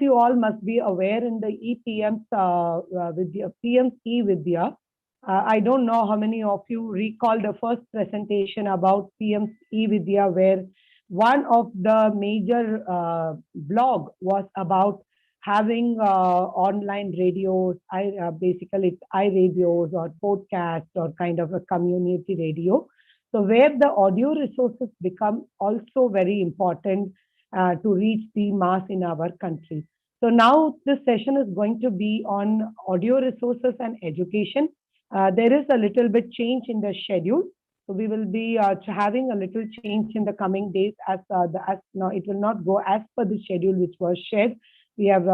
you all must be aware, in the EPM's Vidya, PM's e-Vidya, I don't know how many of you recall the first presentation about PM's e-Vidya, where one of the major blog was about having online radios, basically it's iRadios or podcasts or kind of a community radio. So where the audio resources become also very important to reach the mass in our country. So now this session is going to be on audio resources and education. There is a little bit change in the schedule. So we will be having a little change in the coming days, as now it will not go as per the schedule which was shared. We have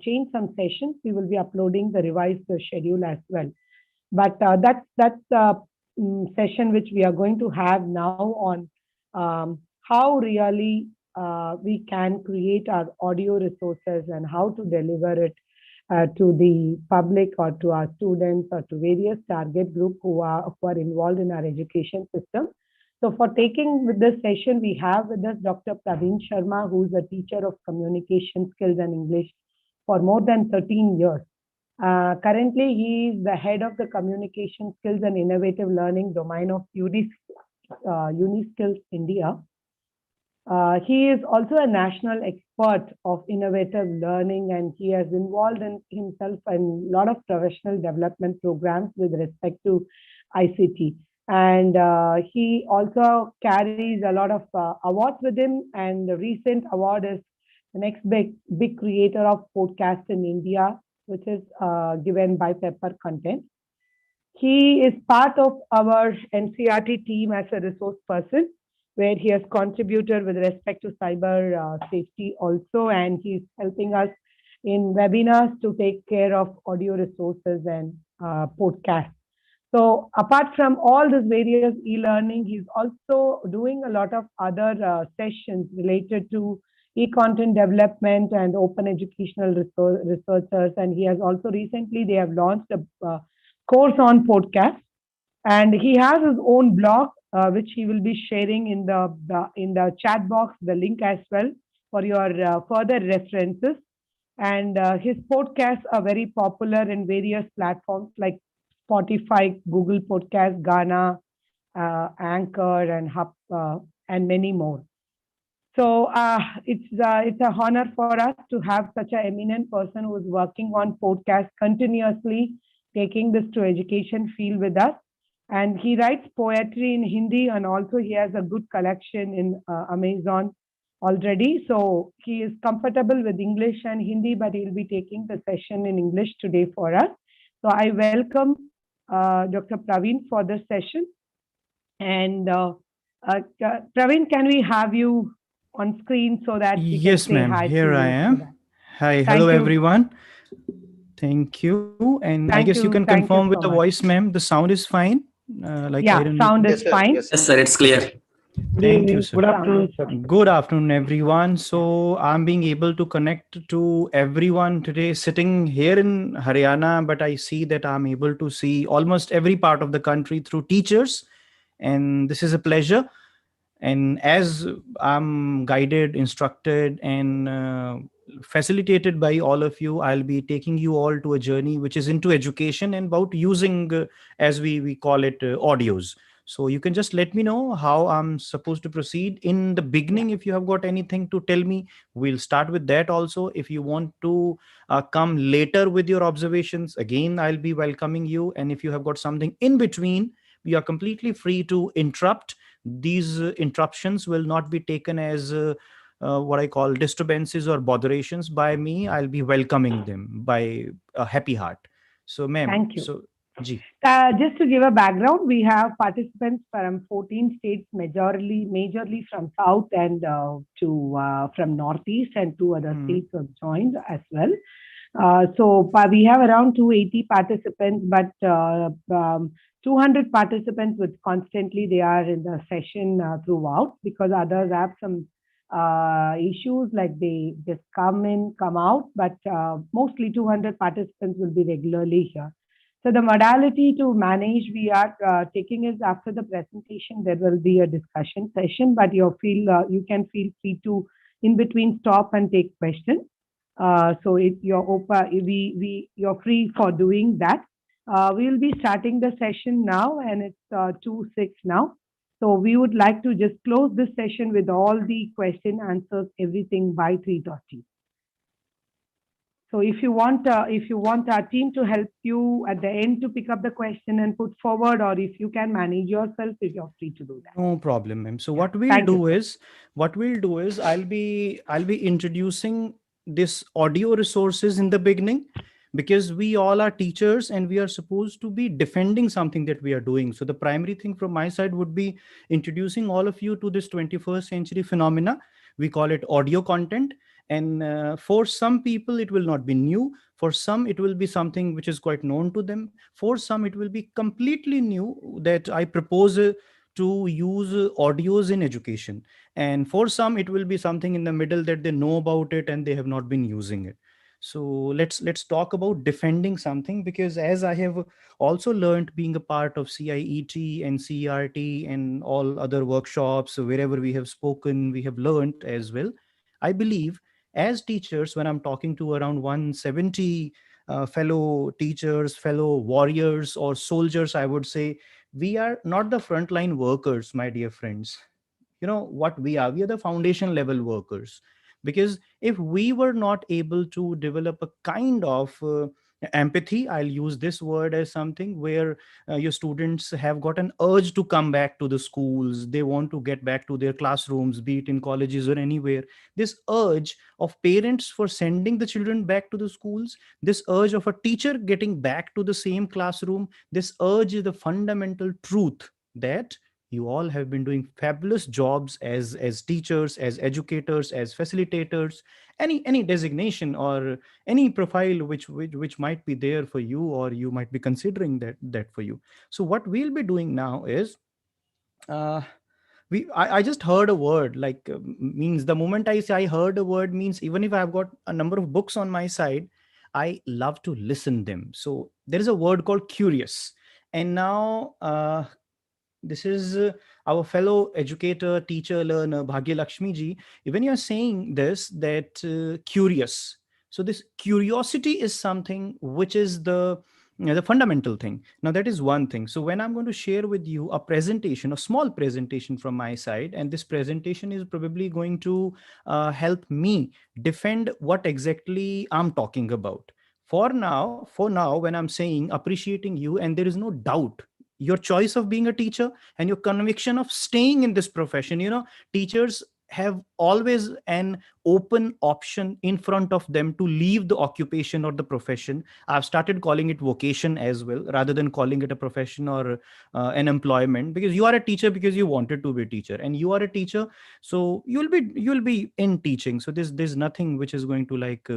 changed some sessions. We will be uploading the revised schedule as well. But that's session which we are going to have now on how really we can create our audio resources and how to deliver it to the public or to our students or to various target group who are involved in our education system. So for taking with this session, we have with us Dr. Praveen Sharma, who is a teacher of communication skills and English for more than 13 years. Currently, he is the head of the communication skills and innovative learning domain of Uniskills India. He is also a national expert of innovative learning, and he has involved himself in a lot of professional development programs with respect to ICT. And he also carries a lot of awards with him. And the recent award is the next big creator of podcast in India, which is given by Pepper Content. He is part of our NCRT team as a resource person, where he has contributed with respect to cyber safety also, and he's helping us in webinars to take care of audio resources and podcasts. So apart from all this various e-learning, he's also doing a lot of other sessions related to eContent development and open educational researchers. And he has also recently, they have launched a course on podcast. And he has his own blog, which he will be sharing in the chat box, the link as well for your further references. And his podcasts are very popular in various platforms like Spotify, Google Podcast, Ghana, Anchor, and Hub, and many more. So it's an honor for us to have such an eminent person who is working on podcasts continuously, taking this to education field with us. And he writes poetry in Hindi, and also he has a good collection in Amazon already. So he is comfortable with English and Hindi, but he'll be taking the session in English today for us. So I welcome Dr. Praveen for this session. And Praveen, can we have you on screen so that we Yes, can say ma'am. hi Here to I you? am. Hi. Thank Hello, you. everyone. Thank you. And I guess you can confirm with so the much. voice, ma'am. The sound is fine. Like I Yeah, don't sound need is fine. Yes, sir, it's clear. Good Thank you, evening. sir. Good afternoon, sir. Good afternoon, everyone. So I'm being able to connect to everyone today sitting here in Haryana, but I see that I'm able to see almost every part of the country through teachers. And this is a pleasure. And as I'm guided, instructed, and facilitated by all of you, I'll be taking you all to a journey which is into education and about using, as we call it, audios. So you can just let me know how I'm supposed to proceed in the beginning. If you have got anything to tell me, we'll start with that also. If you want to come later with your observations, again, I'll be welcoming you. And if you have got something in between, we are completely free to interrupt. These interruptions will not be taken as what I call disturbances or botherations by me. I'll be welcoming them by a happy heart. So, ma'am. Thank you. So, Ji. Just to give a background, we have participants from 14 states, majorly from South and from Northeast, and 2 other states have joined as well. So we have around 280 participants, but 200 participants with constantly they are in the session throughout, because others have some issues like they just come in, come out, but mostly 200 participants will be regularly here. So the modality to manage we are taking is after the presentation, there will be a discussion session, but you can feel free to in between stop and take questions. So you're you're free for doing that. We'll be starting the session now, and it's 2:06 now. So we would like to just close this session with all the question answers, everything by 3:30. So if you want our team to help you at the end to pick up the question and put forward, or if you can manage yourself, if you're free to do that. No problem, ma'am. So Yeah. what we'll Thank you, do sir. is, I'll be introducing this audio resources in the beginning, because we all are teachers and we are supposed to be defending something that we are doing. So the primary thing from my side would be introducing all of you to this 21st century phenomena. We call it audio content. And for some people, it will not be new. For some, it will be something which is quite known to them. For some, it will be completely new that I propose to use audios in education. And for some, it will be something in the middle that they know about it and they have not been using it. So let's talk about defending something, because as I have also learned being a part of CIET and CERT and all other workshops wherever we have spoken, we have learned as well. I believe as teachers, when I'm talking to around 170 fellow teachers, fellow warriors or soldiers, I would say, we are not the frontline workers, my dear friends. You know what we are the foundation level workers. Because if we were not able to develop a kind of empathy, I'll use this word as something where your students have got an urge to come back to the schools, they want to get back to their classrooms, be it in colleges or anywhere. This urge of parents for sending the children back to the schools, this urge of a teacher getting back to the same classroom, this urge is the fundamental truth that you all have been doing fabulous jobs as teachers, as educators, as facilitators, any designation or any profile which might be there for you, or you might be considering that for you. So what we'll be doing now is, uh, I just heard a word, like means the moment I say I heard a word means, even if I've got a number of books on my side, I love to listen them. So there is a word called curious. And now this is our fellow educator, teacher, learner, Bhagya Lakshmi ji. When you're saying this, that curious. So this curiosity is something which is the fundamental thing. Now that is one thing. So when I'm going to share with you a presentation, a small presentation from my side, and this presentation is probably going to help me defend what exactly I'm talking about. For now, when I'm saying appreciating you, and there is no doubt your choice of being a teacher and your conviction of staying in this profession. Teachers have always an open option in front of them to leave the occupation or the profession. I've started calling it vocation as well, rather than calling it a profession or an employment, because you are a teacher because you wanted to be a teacher, and you are a teacher, so you'll be in teaching. So there's nothing which is going to like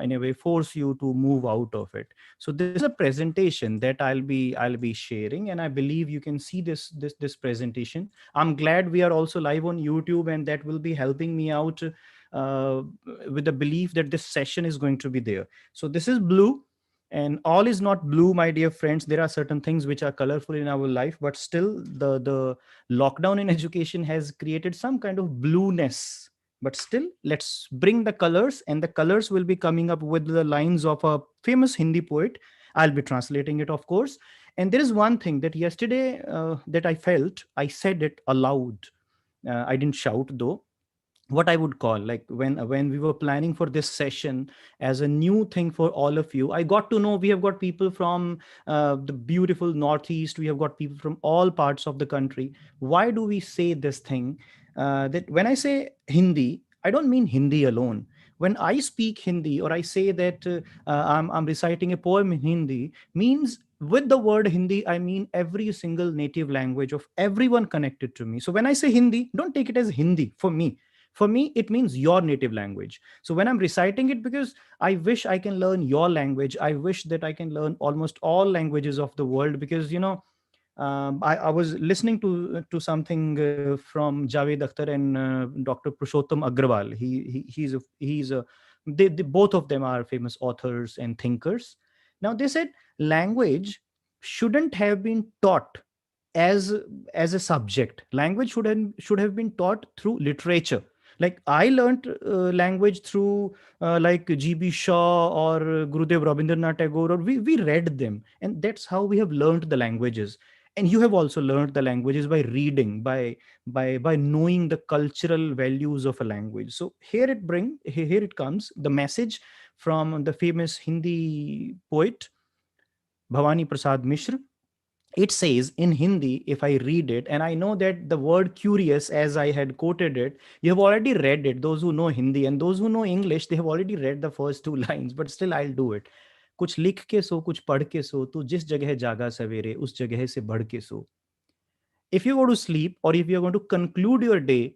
in a way force you to move out of it. So this is a presentation that I'll be sharing, and I believe you can see this presentation. I'm glad we are also live on YouTube, and that will be helping me out uh, with the belief that this session is going to be there. So this is blue, and all is not blue, my dear friends. There are certain things which are colorful in our life, but still the lockdown in education has created some kind of blueness. But still, let's bring the colors, and the colors will be coming up with the lines of a famous Hindi poet. I'll be translating it, of course. And there is one thing that yesterday that I felt, I said it aloud. I didn't shout though. What I would call, like, when we were planning for this session as a new thing for all of you, I got to know we have got people from the beautiful Northeast. We have got people from all parts of the country. Why do we say this thing? That when I say Hindi, I don't mean Hindi alone. When I speak Hindi, or I say that I'm reciting a poem in Hindi, means with the word Hindi, I mean every single native language of everyone connected to me. So when I say Hindi, don't take it as Hindi for me. For me, it means your native language. So when I'm reciting it, because I wish I can learn your language, I wish that I can learn almost all languages of the world. Because I was listening to something from Javed Akhtar and Dr. Purushottam Agrawal. They both of them are famous authors and thinkers. Now they said language shouldn't have been taught as as a subject. Language should have been taught through literature. Like I learned language through like GB Shaw or Gurudev Rabindranath Tagore, or we read them, and that's how we have learned the languages. And you have also learned the languages by reading, by knowing the cultural values of a language. So here it comes, the message from the famous Hindi poet Bhavani Prasad Mishra. It says in Hindi, if I read it, and I know that the word curious, as I had quoted it, you have already read it. Those who know Hindi and those who know English, they have already read the first two lines, but still I'll do it. कुछ लिख के सो, कुछ पढ़ के सो, तू जिस जगह जागा सवेरे उस जगह से बढ़ के सो. If you go to sleep, or if you're going to conclude your day,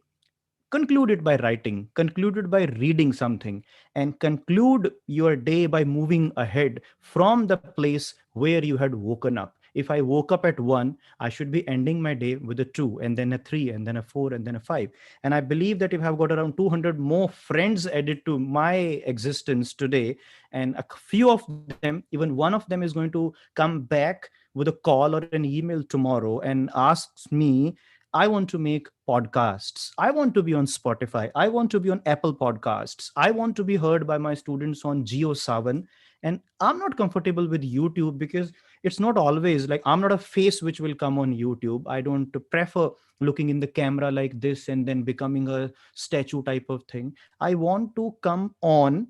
conclude it by writing, conclude it by reading something, and conclude your day by moving ahead from the place where you had woken up. If I woke up at 1, I should be ending my day with a 2, and then a 3, and then a 4, and then a 5. And I believe that if I've got around 200 more friends added to my existence today, and a few of them, even one of them is going to come back with a call or an email tomorrow and asks me, I want to make podcasts. I want to be on Spotify. I want to be on Apple Podcasts. I want to be heard by my students on Geo7. And I'm not comfortable with YouTube because it's not always like I'm not a face which will come on YouTube. I don't prefer looking in the camera like this and then becoming a statue type of thing. I want to come on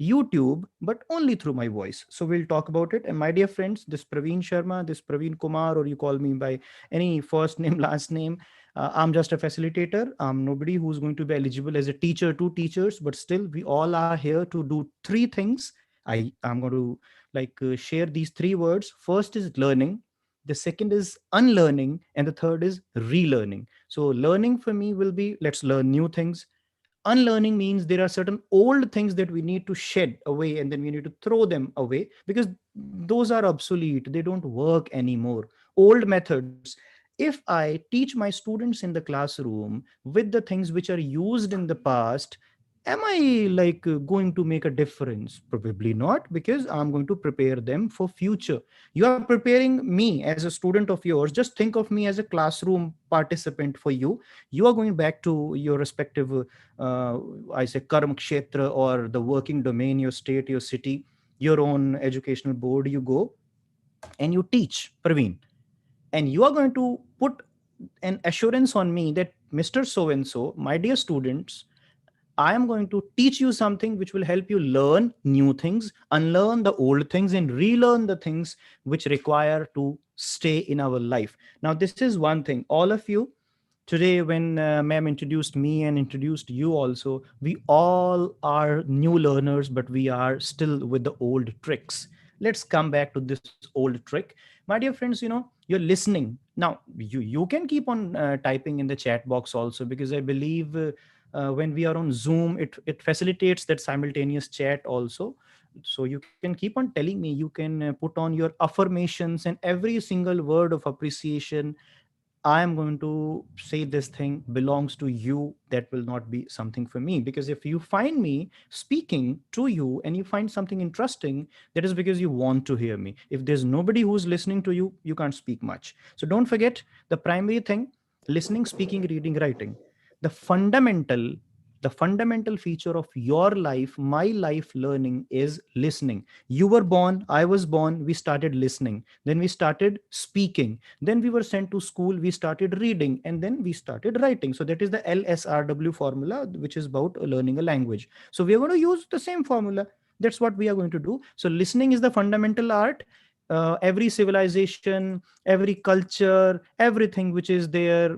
YouTube, but only through my voice. So we'll talk about it. And my dear friends, this Praveen Sharma, this Praveen Kumar, or you call me by any first name, last name, I'm just a facilitator. I'm nobody who's going to be eligible as a teacher to teachers, but still, we all are here to do three things. I'm going to share these three words. First is learning. The second is unlearning, and the third is relearning. So, learning for me will be let's learn new things. Unlearning means there are certain old things that we need to shed away, and then we need to throw them away because those are obsolete, they don't work anymore. Old methods, if I teach my students in the classroom with the things which are used in the past, am I going to make a difference? Probably not, because I'm going to prepare them for future. You are preparing me as a student of yours. Just think of me as a classroom participant for you. You are going back to your respective uh, I say karma kshetra, or the working domain, your state, your city, your own educational board. You go and you teach, Praveen, and you are going to put an assurance on me that Mr. So and so, my dear students, I am going to teach you something which will help you learn new things, unlearn the old things, and relearn the things which require to stay in our life. Now, this is one thing. All of you, today, when ma'am introduced me and introduced you also, we all are new learners, but we are still with the old tricks. Let's come back to this old trick. My dear friends, you're listening. Now, you can keep on typing in the chat box also, because I believe when we are on Zoom, it facilitates that simultaneous chat also. So you can keep on telling me, you can put on your affirmations and every single word of appreciation. I am going to say this thing belongs to you. That will not be something for me. Because if you find me speaking to you and you find something interesting, that is because you want to hear me. If there's nobody who's listening to you, you can't speak much. So don't forget the primary thing: listening, speaking, reading, writing. The fundamental feature of your life, my life learning, is listening. You were born, I was born, we started listening. Then we started speaking. Then we were sent to school, we started reading, and then we started writing. So that is the LSRW formula, which is about learning a language. So we are going to use the same formula. That's what we are going to do. So listening is the fundamental art. Every civilization, every culture, everything which is there,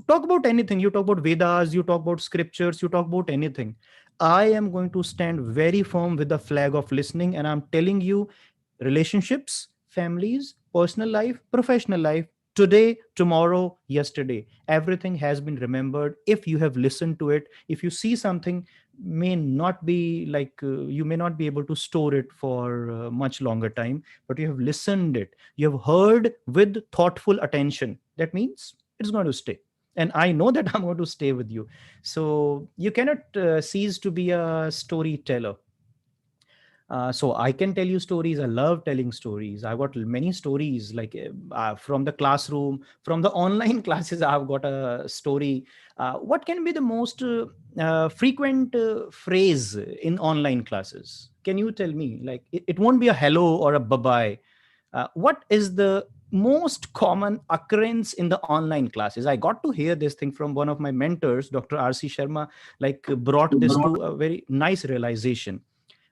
talk about anything. You talk about Vedas, you talk about scriptures, you talk about anything. I am going to stand very firm with the flag of listening, and I'm telling you, relationships, families, personal life, professional life, today, tomorrow, yesterday, everything has been remembered if you have listened to it. If you see something, may not be you may not be able to store it for much longer time, but you have listened it, you have heard with thoughtful attention, that means it's going to stay. And I know that I'm going to stay with you. So you cannot cease to be a storyteller. So I can tell you stories. I love telling stories. I've got many stories, like from the classroom, from the online classes. I've got a story. What can be the most frequent phrase in online classes? Can you tell me? Like it won't be a hello or a bye bye. What is the most common occurrence in the online classes? I got to hear this thing from one of my mentors, Dr. RC Sharma, like brought this to a very nice realization.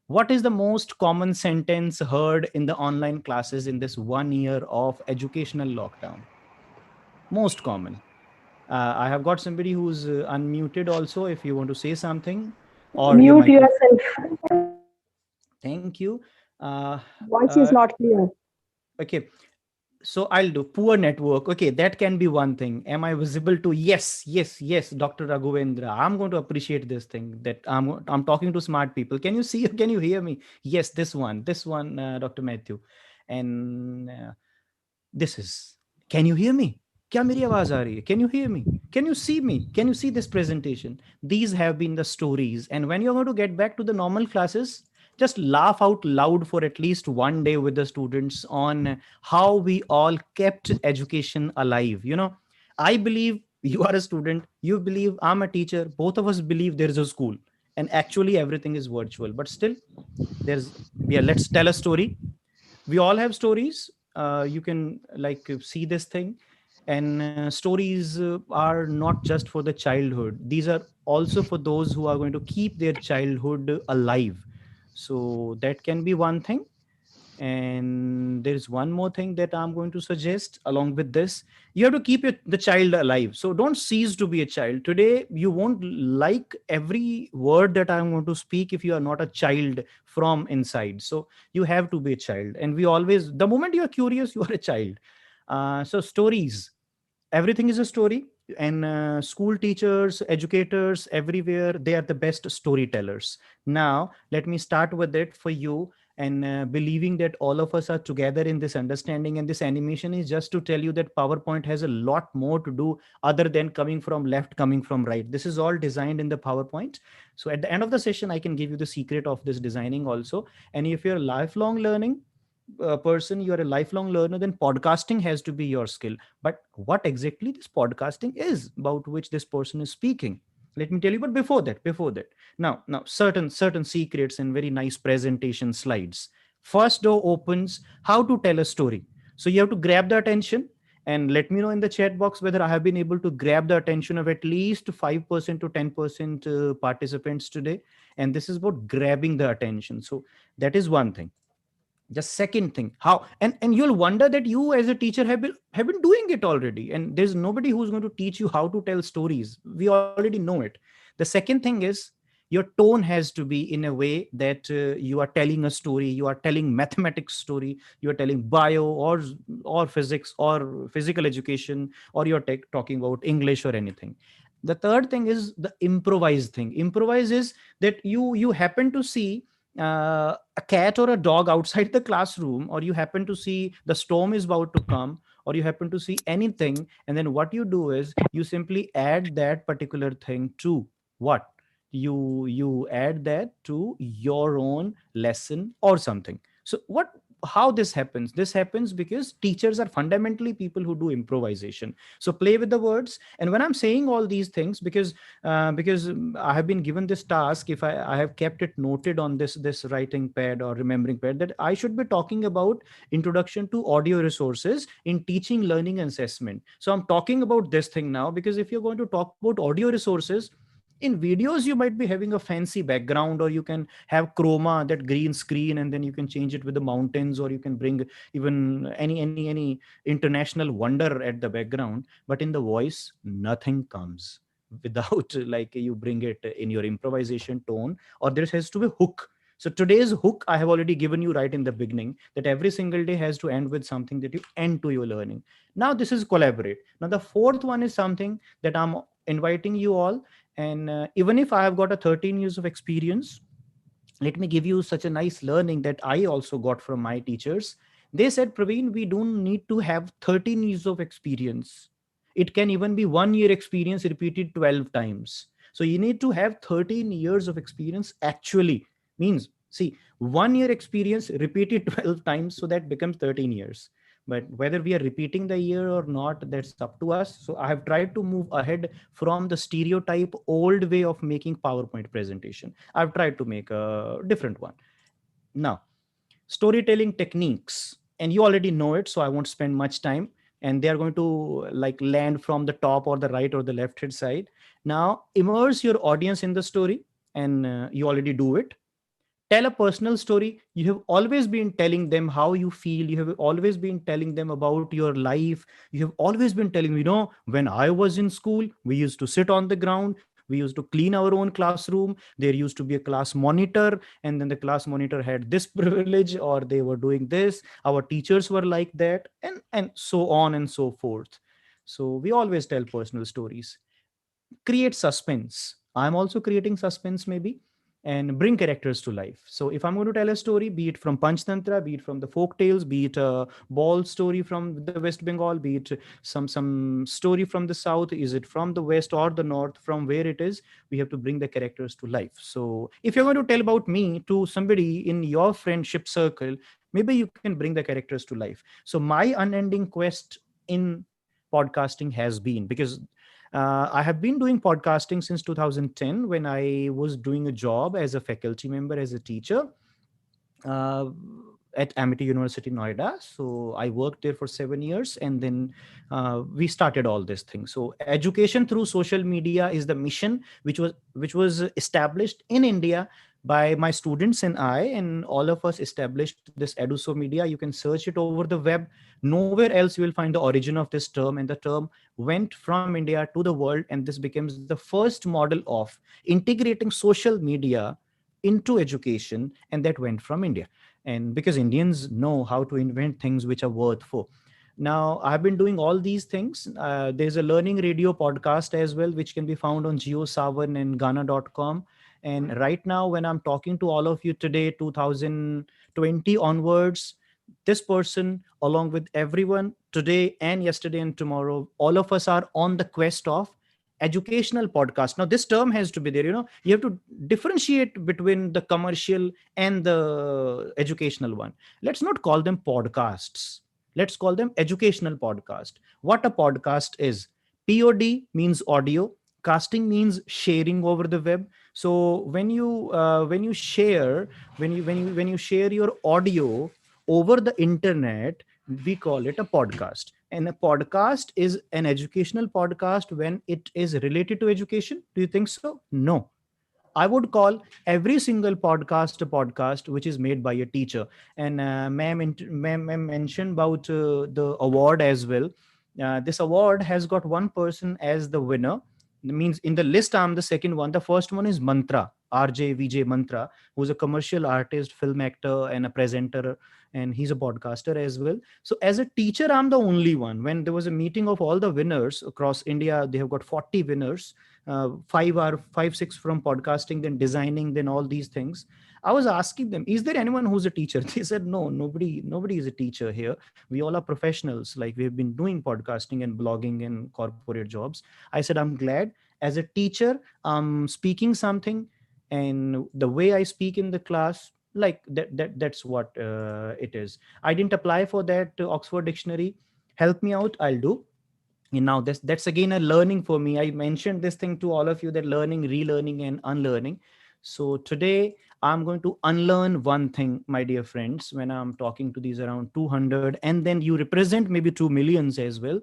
What is the most common sentence heard in the online classes in this 1 year of educational lockdown? Most common. I have got somebody who's unmuted also. If you want to say something, or your Mute microphone. yourself. Thank you. Uh, Voice is uh, not clear. okay, so I'll do poor network. Okay, that can be one thing. Am I visible to? Yes, yes, yes, Dr. Raghavendra. I'm going to appreciate this thing that I'm talking to smart people. Can you see? Can you hear me? Yes, this one, Dr. Matthew, and this is. Can you hear me? क्या मेरी आवाज आ रही है? Can you hear me? Can you see me? Can you see this presentation? These have been the stories. And when you're going to get back to the normal classes, just laugh out loud for at least one day with the students on how we all kept education alive. I believe you are a student, you believe I'm a teacher, both of us believe there's a school, and actually everything is virtual. But still, there's, yeah, let's tell a story. We all have stories. You can like see this thing, and stories are not just for the childhood. These are also for those who are going to keep their childhood alive. So that can be one thing. And there is one more thing that I'm going to suggest along with this. You have to keep the child alive. So don't cease to be a child. Today you won't like every word that I'm going to speak if you are not a child from inside. So you have to be a child, and we always, the moment you are curious, you are a child. So stories, everything is a story. And school teachers, educators everywhere, they are the best storytellers. Now let me start with it for you, and believing that all of us are together in this understanding. And this animation is just to tell you that PowerPoint has a lot more to do other than coming from left, coming from right. This is all designed in the PowerPoint. So at the end of the session, I can give you the secret of this designing also. And if you're lifelong learning person, you're a lifelong learner, then podcasting has to be your skill. But what exactly this podcasting is about which this person is speaking, let me tell you. But before that, now certain secrets and very nice presentation slides. First door opens, how to tell a story. So you have to grab the attention, and let me know in the chat box whether I have been able to grab the attention of at least 5% to 10% participants today. And this is about grabbing the attention. So that is one thing. Just second thing, how, and you'll wonder that you as a teacher have been doing it already, and there's nobody who's going to teach you how to tell stories. We already know it. The second thing is, your tone has to be in a way that you are telling a story, you are telling mathematics story, you are telling bio or physics or physical education, or you're talking about English or anything. The third thing is the improvised thing. Improvise is that you happen to see a cat or a dog outside the classroom, or you happen to see the storm is about to come, or you happen to see anything, and then what you do is you simply add that particular thing to what you add that to your own lesson or something. So what, how this happens because teachers are fundamentally people who do improvisation. So play with the words. And when I'm saying all these things, because I have been given this task, if I have kept it noted on this writing pad or remembering pad, that I should be talking about introduction to audio resources in teaching, learning, and assessment. So I'm talking about this thing now, because if you're going to talk about audio resources, in videos you might be having a fancy background, or you can have chroma, that green screen, and then you can change it with the mountains, or you can bring even any international wonder at the background. But in the voice, nothing comes without like you bring it in your improvisation tone, or there has to be hook. So today's hook I have already given you right in the beginning, that every single day has to end with something that you end to your learning. Now this is collaborate. Now the fourth one is something that I'm inviting you all. And even if I have got a 13 years of experience, let me give you such a nice learning that I also got from my teachers. They said, Praveen, we don't need to have 13 years of experience. It can even be 1 year experience repeated 12 times. So you need to have 13 years of experience actually. Means See, 1 year experience repeated 12 times, so that becomes 13 years. But whether we are repeating the year or not, that's up to us. So I have tried to move ahead from the stereotype old way of making PowerPoint presentation. I've tried to make a different one. Now, storytelling techniques, and you already know it, so I won't spend much time, and they are going to like land from the top or the right or the left hand side. Now immerse your audience in the story, and you already do it. Tell a personal story. You have always been telling them how you feel. You have always been telling them about your life. You have always been telling, when I was in school, we used to sit on the ground, we used to clean our own classroom, there used to be a class monitor, and then the class monitor had this privilege, or they were doing this, our teachers were like that, and so on and so forth. So we always tell personal stories. Create suspense. I'm also creating suspense, maybe, and bring characters to life. So if I'm going to tell a story, be it from Panchtantra, be it from the folk tales, be it a ball story from the West Bengal, be it some story from the south, is it from the west or the north, from where it is, we have to bring the characters to life. So if you're going to tell about me to somebody in your friendship circle, maybe you can bring the characters to life. So my unending quest in podcasting has been, because I have been doing podcasting since 2010, when I was doing a job as a faculty member, as a teacher uh, at Amity University, Noida. So I worked there for 7 years, and then we started all this thing. So education through social media is the mission, which was established in India by my students and I, and all of us established this Eduso Media. You can search it over the web. Nowhere else you will find the origin of this term, and the term went from India to the world, and this becomes the first model of integrating social media into education, and that went from India. And because Indians know how to invent things which are worth for. Now I've been doing all these things. There's a learning radio podcast as well, which can be found on JioSavan and Ghana.com. And right now, when I'm talking to all of you today, 2020 onwards, this person, along with everyone today and yesterday and tomorrow, all of us are on the quest of educational podcast. Now this term has to be there. You have to differentiate between the commercial and the educational one. Let's not call them podcasts, let's call them educational podcast. What a podcast is: pod means audio, casting means sharing over the web. So when you share, when you share your audio over the internet, we call it a podcast. And a podcast is an educational podcast when it is related to education. Do you think so? No. I would call every single podcast a podcast which is made by a teacher. And ma'am mentioned about the award as well. This award has got one person as the winner. It means in the list, I'm the second one. The first one is Mantra, RJ Vijay Mantra, who's a commercial artist, film actor, and a presenter, and he's a podcaster as well. So as a teacher, I'm the only one. When there was a meeting of all the winners across India, they have got 40 winners. Five, six from podcasting, then designing, then all these things. I was asking them, is there anyone who's a teacher? They said, no, nobody is a teacher here. We all are professionals. Like, we've been doing podcasting and blogging and corporate jobs. I said, I'm glad. As a teacher, I'm speaking something, and the way I speak in the class, like that's what it is. I didn't apply for that Oxford Dictionary. Help me out, I'll do. And now that's again a learning for me. I mentioned this thing to all of you, that learning, relearning, and unlearning. So today I'm going to unlearn one thing, my dear friends, when I'm talking to these around 200, and then you represent maybe 2 millions as well.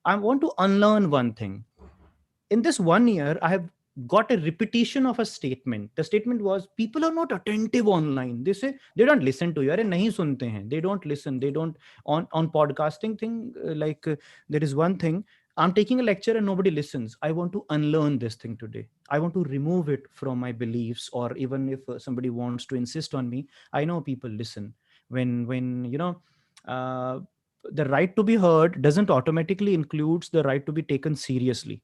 I want to unlearn one thing. In this 1 year, I have got a repetition of a statement. The statement was, people are not attentive online. They say they don't listen to you. Arey nahi sunte hain. They don't listen. They don't on podcasting thing. There is one thing. I'm taking a lecture and nobody listens. I want to unlearn this thing today. I want to remove it from my beliefs, or even if somebody wants to insist on me, I know people listen. When uh, the right to be heard doesn't automatically includes the right to be taken seriously.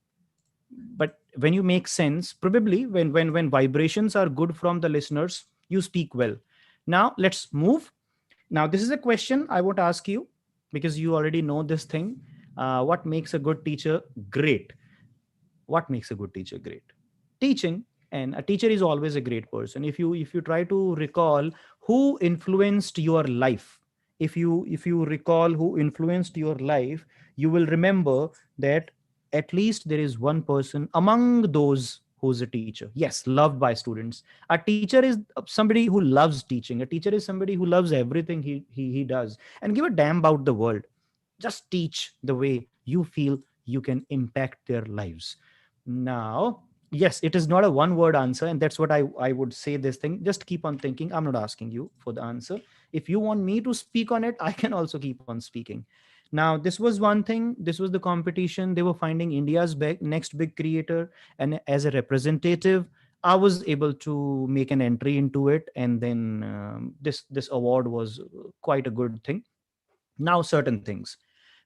But when you make sense, probably when vibrations are good from the listeners, you speak well. Now let's move. Now this is a question I want to ask you, because you already know this thing. What makes a good teacher great? What makes a good teacher great? Teaching. And a teacher is always a great person. If you try to recall who influenced your life, if you recall who influenced your life, you will remember that at least there is one person among those who's a teacher. Yes, loved by students. A teacher is somebody who loves teaching. A teacher is somebody who loves everything he does and give a damn about the world. Just teach the way you feel you can impact their lives. Now, yes, it is not a one word answer, and that's what I would say this thing. Just keep on thinking. I'm not asking you for the answer. If you want me to speak on it, I can also keep on speaking. Now, this was one thing. This was the competition. They were finding India's next big creator, and as a representative, I was able to make an entry into it, and then this award was quite a good thing. Now, certain things.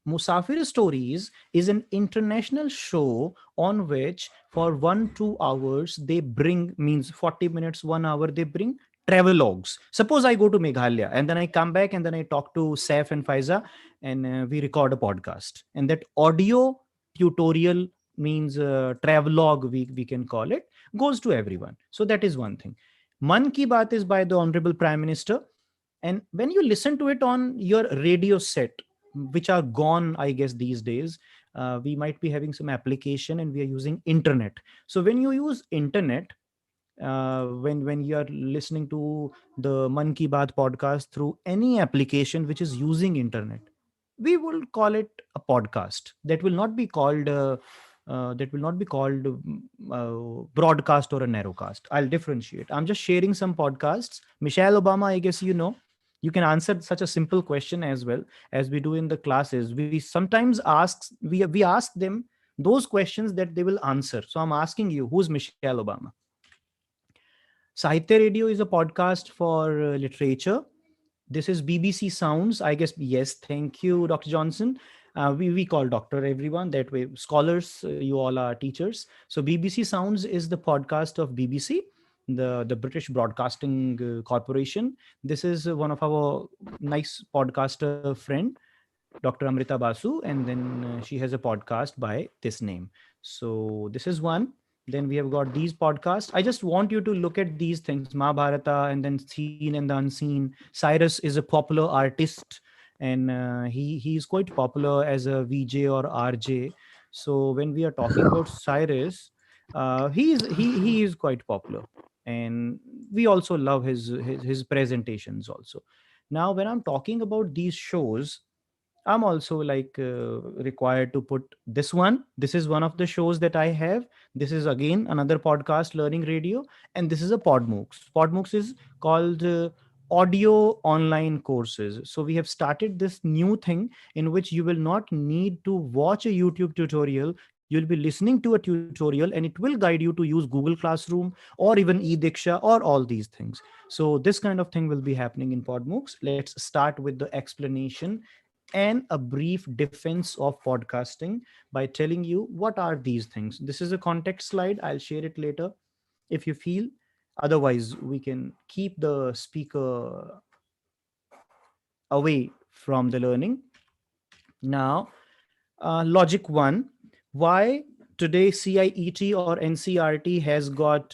Musafir Stories is an international show on which for 1 2 hours they bring, means 40 minutes 1 hour, they bring travel logs. Suppose I go to Meghalaya and then I come back and then I talk to Saif and Faiza, and we record a podcast, and that audio tutorial, means travelogue, we can call it, goes to everyone. So that is one thing. Man Ki Baat is by the Honorable Prime Minister, and when you listen to it on your radio set, which are gone I guess these days, we might be having some application and we are using internet. So when you use internet, when you are listening to the Man Ki Baat podcast through any application which is using internet, we will call it a podcast. That will not be called broadcast or a narrowcast. I'll differentiate. I'm just sharing some podcasts. Michelle Obama, I guess you can answer such a simple question as well as we do in the classes. We sometimes we ask them those questions that they will answer. So I'm asking you, who's Michelle Obama? Sahitya Radio is a podcast for literature. This is BBC Sounds, I guess. Yes, thank you, Dr. Johnson. We call doctor everyone that way. Scholars, you all are teachers. So BBC Sounds is the podcast of BBC, the British Broadcasting Corporation. This is one of our nice podcaster friend, Dr. Amrita Basu, and then she has a podcast by this name. So this is one. Then we have got these podcasts. I just want you to look at these things: Mahabharata, and then Seen and the Unseen. Cyrus is a popular artist, and he is quite popular as a VJ or RJ. So when we are talking about Cyrus, he is quite popular, and we also love his presentations also. Now, when I'm talking about these shows, I'm also like required to put this one. This is one of the shows that I have. This is again another podcast, Learning Radio, and this is a Podmooks. Podmooks is called audio online courses. So we have started this new thing in which you will not need to watch a YouTube tutorial. You'll be listening to a tutorial, and it will guide you to use Google Classroom or even eDiksha or all these things. So this kind of thing will be happening in Podmooks. Let's start with the explanation and a brief defense of podcasting by telling you what are these things. This is a context slide. I'll share it later if you feel. Otherwise, we can keep the speaker away from the learning. Now, logic one: why today CIET or NCRT has got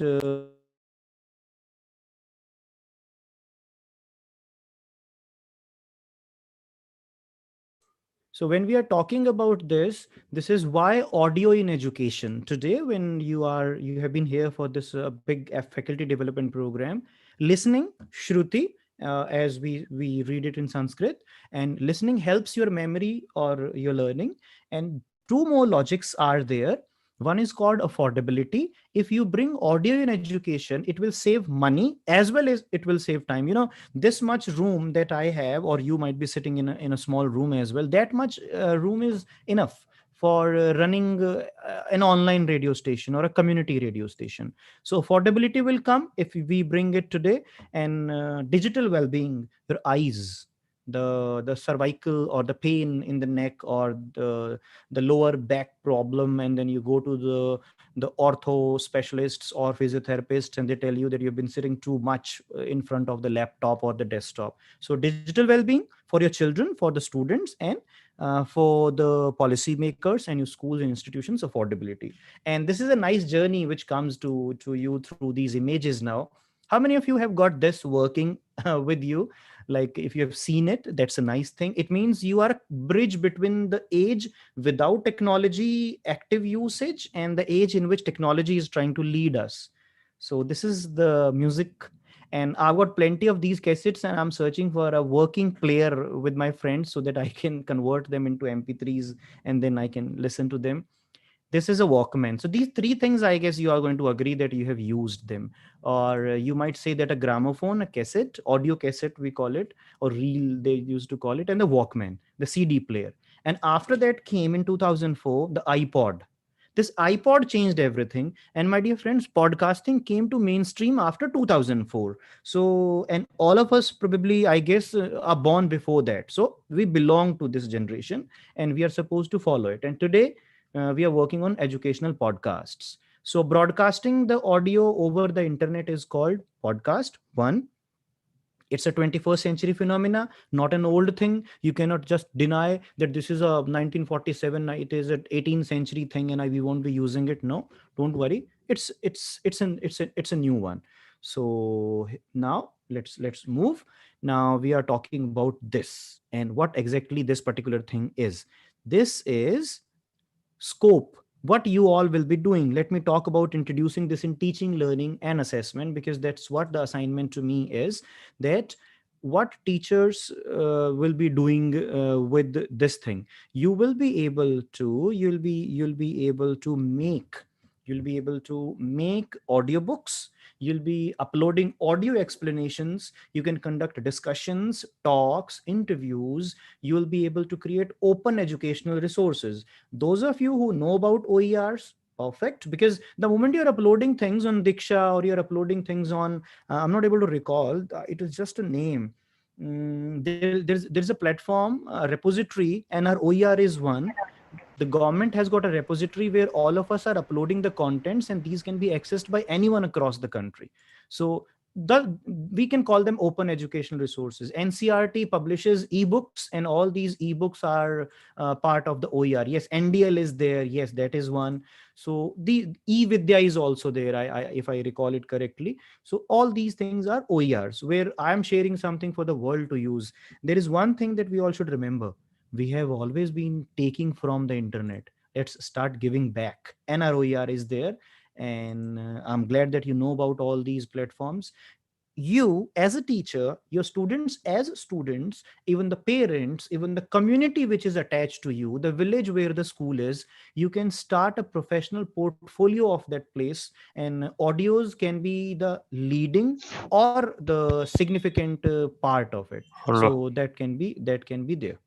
So when we are talking about this, this is why audio in education today. When you have been here for this big faculty development program, listening, Shruti, as we read it in Sanskrit, and listening helps your memory or your learning. And two more logics are there. One is called affordability. If you bring audio in education, it will save money as well as it will save time. This much room that I have, or you might be sitting in a small room as well, that much room is enough for running an online radio station or a community radio station. So affordability will come if we bring it today. And digital well-being, your eyes, the cervical or the pain in the neck, or the lower back problem, and then you go to the ortho specialists or physiotherapists, and they tell you that you've been sitting too much in front of the laptop or the desktop. So digital well-being for your children, for the students, and for the policymakers and your schools and institutions, affordability. And this is a nice journey which comes to you through these images now. How many of you have got this working with you? Like, if you have seen it, that's a nice thing. It means you are a bridge between the age without technology active usage and the age in which technology is trying to lead us. So this is the music, and I've got plenty of these cassettes, and I'm searching for a working player with my friends so that I can convert them into mp3s, and then I can listen to them. This is a Walkman. So these three things, I guess you are going to agree that you have used them. Or you might say that a gramophone, a cassette, audio cassette we call it, or reel they used to call it, and the Walkman, the CD player. And after that came in 2004 the iPod. This iPod changed everything. And my dear friends, podcasting came to mainstream after 2004. So, and all of us probably, I guess, are born before that. So we belong to this generation, and we are supposed to follow it. And today, we are working on educational podcasts. So, broadcasting the audio over the internet is called podcast. One, it's a 21st century phenomena, not an old thing. You cannot just deny that this is a 1947, it is an 18th century thing, and we won't be using it. No, don't worry. It's a new one. So now let's move. Now we are talking about this and what exactly this particular thing is. This is scope, what you all will be doing. Let me talk about introducing this in teaching, learning, and assessment, because that's what the assignment to me is. That what teachers will be doing with this thing. You'll be able to make audiobooks. You'll be uploading audio explanations. You can conduct discussions, talks, interviews. You'll be able to create open educational resources. Those of you who know about OERs, perfect, because the moment you're uploading things on Diksha, or you're uploading things on, I'm not able to recall, it is just a name. There's a platform, a repository, and our OER is one. The government has got a repository where all of us are uploading the contents, and these can be accessed by anyone across the country. So we can call them open educational resources. NCRT publishes ebooks, and all these ebooks are part of the OER. Yes, NDL is there. Yes, that is one. So the eVidya is also there, if I recall it correctly. So all these things are OERs where I'm sharing something for the world to use. There is one thing that we all should remember: we have always been taking from the internet. Let's start giving back. NROER is there. And I'm glad that you know about all these platforms. You as a teacher, your students as students, even the parents, even the community which is attached to you, the village where the school is, you can start a professional portfolio of that place. And audios can be the leading or the significant part of it. Hello. So that can be there.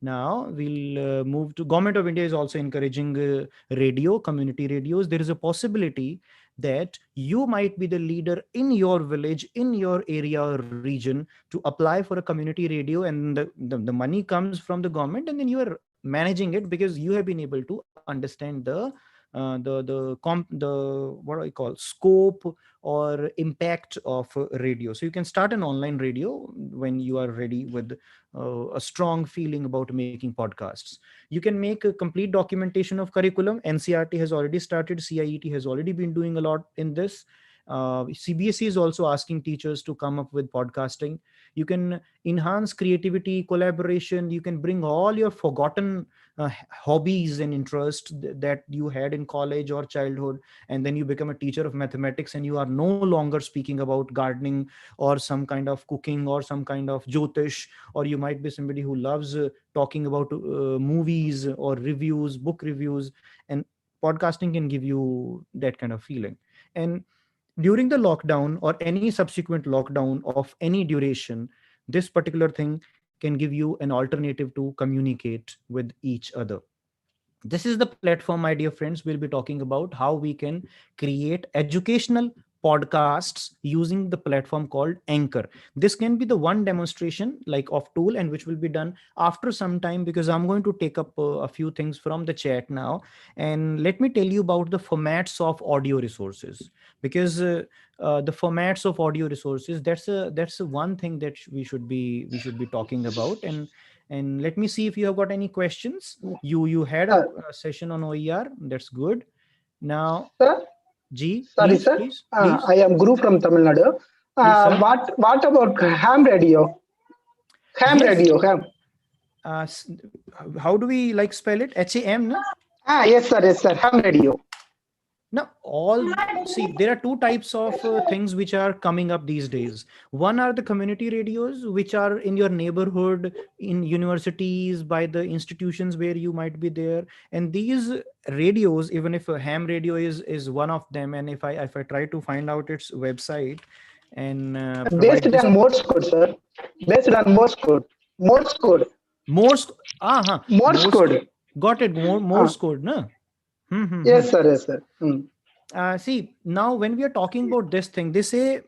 Now we'll move to government of India is also encouraging radio, community radios. There is a possibility that you might be the leader in your village, in your area or region, to apply for a community radio, and the money comes from the government, and then you are managing it because you have been able to understand the what do I call, scope or impact of radio. So you can start an online radio when you are ready with a strong feeling about making podcasts. You can make a complete documentation of curriculum. NCRT has already started. CIET has already been doing a lot in this. CBSE is also asking teachers to come up with podcasting. You can enhance creativity, collaboration. You can bring all your forgotten hobbies and interests that you had in college or childhood, and then you become a teacher of mathematics, and you are no longer speaking about gardening or some kind of cooking or some kind of jyotish. Or you might be somebody who loves talking about movies or reviews, book reviews, and podcasting can give you that kind of feeling. And during the lockdown or any subsequent lockdown of any duration, this particular thing can give you an alternative to communicate with each other. This is the platform, my dear friends. We'll be talking about how we can create educational podcasts using the platform called Anchor. This can be the one demonstration like of tool, and which will be done after some time, because I'm going to take up a few things from the chat now. And let me tell you about the formats of audio resources. because the formats of audio resources, that's a one thing that we should be talking about. And let me see if you have got any questions. You had Uh, a session on OER. That's good. Now, Sir, G, sorry, please, sir. please, please, I am Guru from Tamil Nadu. please, sir. What about ham radio? Ham Yes. radio, ham. uh, s- how do we like spell it? HAM, no? Yes, sir. Ham radio. Now, all see, there are two types of things which are coming up these days. One are the community radios, which are in your neighborhood, in universities, by the institutions where you might be there. And these radios, even if a ham radio is one of them, and if I try to find out its website and Based provide this on Morse code, sir. Based on Morse code. Morse code. Morse, Morse Morse, code. got it, Uh, Morse code, no? Hmm, hmm, hmm. yes, sir. Yes, sir. See, now when we are talking about this thing, they say,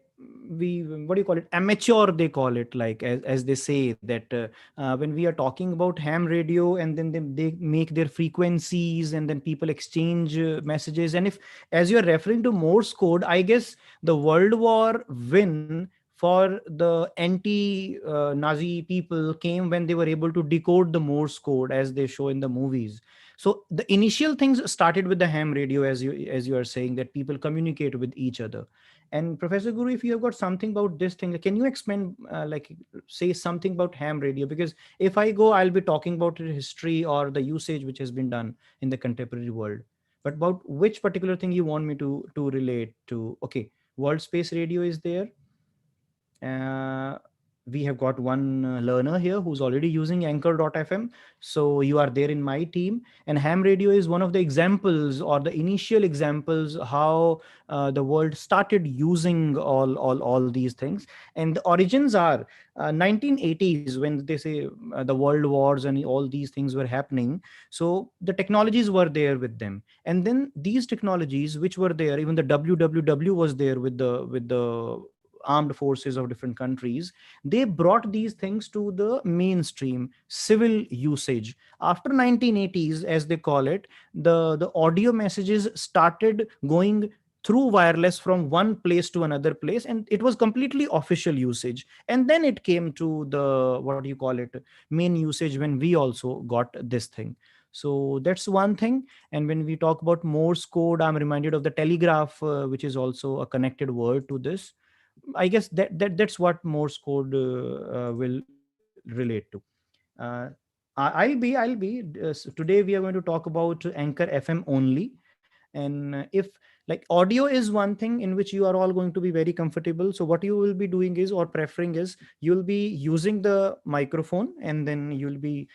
we, what do you call it, amateur, they call it, like, as they say that when we are talking about ham radio, and then they make their frequencies, and then people exchange messages. And if, as you're referring to Morse code, I guess the World War win for the anti Nazi people came when they were able to decode the Morse code as they show in the movies. So the initial things started with the ham radio, as you are saying, that people communicate with each other. And Professor Guru, if you have got something about this thing, can you expand, like, say something about ham radio? Because if I go, I'll be talking about the history or the usage which has been done in the contemporary world. But about which particular thing you want me to relate to? Okay, World Space Radio is there. uh, we have got one learner here who's already using anchor.fm, so you are there in my team. And ham radio is one of the examples, or the initial examples, how the world started using all these things. And the origins are 1980s, when they say the world wars and all these things were happening. So the technologies were there with them, and then these technologies which were there, even the www was there with the armed forces of different countries. They brought these things to the mainstream civil usage after 1980s, as they call it. The audio messages started going through wireless from one place to another place, and it was completely official usage. And then it came to the, what do you call it, main usage, when we also got this thing. So that's one thing. And when we talk about Morse code, I'm reminded of the telegraph, which is also a connected word to this. I guess that's what Morse code will relate to. Uh, today we are going to talk about Anchor FM only. And if, like, audio is one thing in which you are all going to be very comfortable, so what you will be doing is, or preferring is, you'll be using the microphone, and then you'll be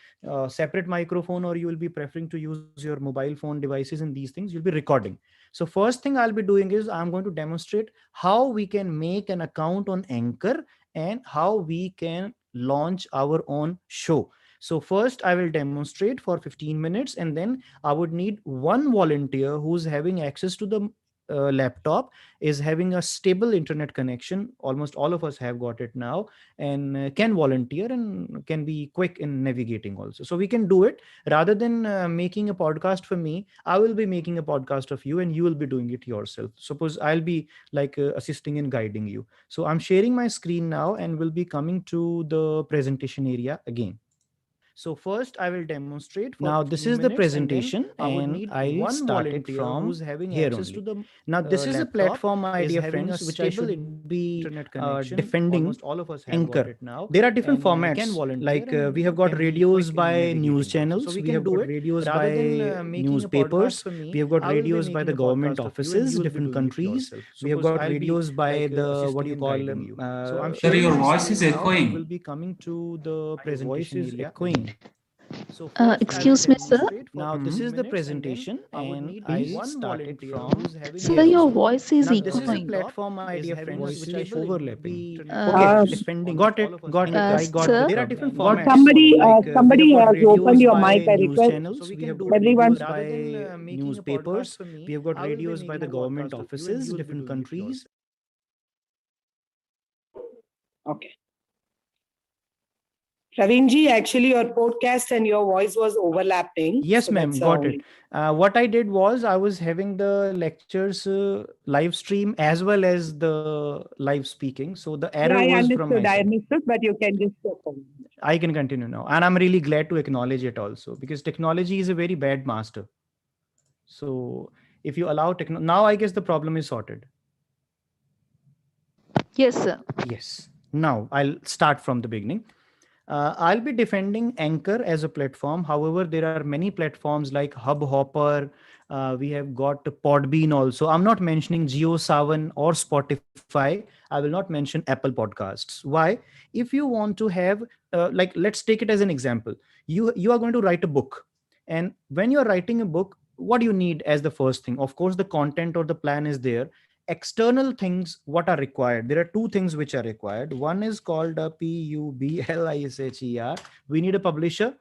separate microphone, or you will be preferring to use your mobile phone devices and these things, you'll be recording. So first thing I'll be doing is, I'm going to demonstrate how we can make an account on Anchor, and how we can launch our own show. So first I will demonstrate for 15 minutes, and then I would need one volunteer who's having access to the laptop, is having a stable internet connection. Almost all of us have got it now, and can volunteer and can be quick in navigating also. So we can do it. Rather than making a podcast for me, I will be making a podcast of you, and you will be doing it yourself. Suppose I'll be like assisting and guiding you. So I'm sharing my screen now, and will be coming to the presentation area again. So first I will demonstrate for now. This 15 is the minutes, and then presentation, I would and need I'll one start it volunteer from who's having here access to only. the Now this is a laptop, platform, my is dear having a friends, which I stable should be internet connection. defending. Almost all of us have got Anchor. it now, There are different and can formats. volunteer Like we have and got can be radios quick in by news navigating also. So channels, we we can have do got it. radios Rather than by making a podcast newspapers, for me, we have got I will be radios by making the a government podcast of you, and you offices, will be different doing it countries. yourself. We have Suppose got I'll be radios by like the, what assisting do you and call, guiding you. So I'm Sir, sharing your my voice is screen now, and echoing. will be coming to the your voice presentation is area echoing. again. So first I will Excuse me, sir. demonstrate for Now this 15 is the minutes, and then presentation, I would and need I'll one start it volunteer from who's having Sir, here access your to only. the voice is Now this is a echoing. laptop, platform, my is dear having a friends, which I stable should overlapping. be Okay, Uh, defending. almost all of us Got have it. got I it got now, Sir, there are different and can formats. somebody, volunteer Like and we somebody have got has opened radios your by mic. I news request channels, so we we can have do got it. everyone. radios Rather than by making a podcast newspapers, for me, we have got I will be radios by making the a government podcast of you, and offices, you will be different doing it countries. yourself. Okay. Ravinji, actually, your podcast and your voice was overlapping. Yes, So ma'am, that's got only. it. What I did was I was having the lectures live stream as well as the live speaking. So the Yeah, error I was from my understood. I side. understood, but you can just go on. I can continue now. And I'm really glad to acknowledge it also because technology is a very bad master. So if you allow now I guess the problem is sorted. Yes, sir. Yes. Now I'll start from the beginning. I'll be defending Anchor as a platform. However, there are many platforms like Hubhopper. We have got Podbean also. I'm not mentioning JioSaavn or Spotify. I will not mention Apple Podcasts. Why? If you want to have, like, let's take it as an example. You are going to write a book, and when you are writing a book, what do you need as the first thing? Of course, the content or the plan is there. External things what are required, there are two things which are required. One is called a publisher. We need a publisher.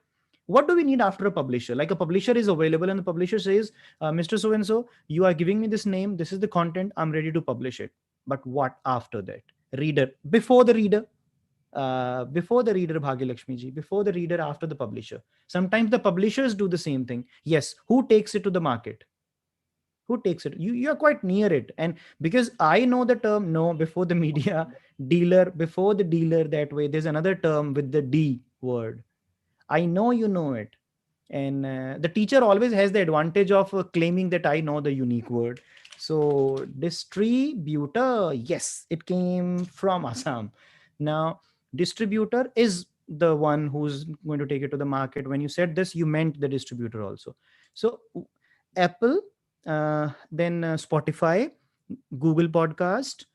What do we need after a publisher? Like, a publisher is available and the publisher says, Mr. So and so, you are giving me this name, this is the content, I'm ready to publish it. But what after that? Reader, before the reader, Bhagya ji, before the reader, after the publisher. Sometimes the publishers do the same thing. Yes, who takes it to the market? Who takes it? You're quite near it. And because I know the term, no, before the media, dealer, before the dealer, that way there's another term with the D word. I know you know it. And the teacher always has the advantage of claiming that I know the unique word. So distributor, yes, it came from Assam. Now distributor is the one who's going to take it to the market. When you said this, you meant the distributor also. So Apple, then Spotify, Google Podcast,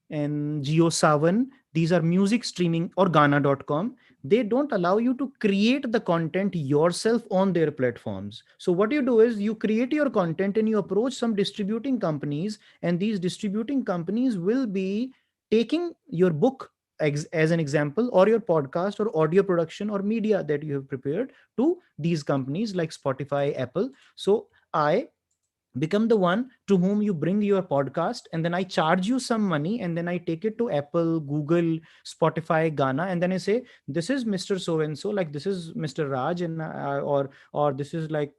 and JioSaavn. These are music streaming, or Ghana.com. They don't allow you to create the content yourself on their platforms. So what you do is you create your content and you approach some distributing companies, and these distributing companies will be taking your book as an example, or your podcast or audio production or media that you have prepared, to these companies like Spotify, Apple. So I become the one to whom you bring your podcast, and then I charge you some money, and then I take it to Apple, Google, Spotify, Ghana, and then I say, this is Mr. So and so, like this is Mr. Raj, and or this is like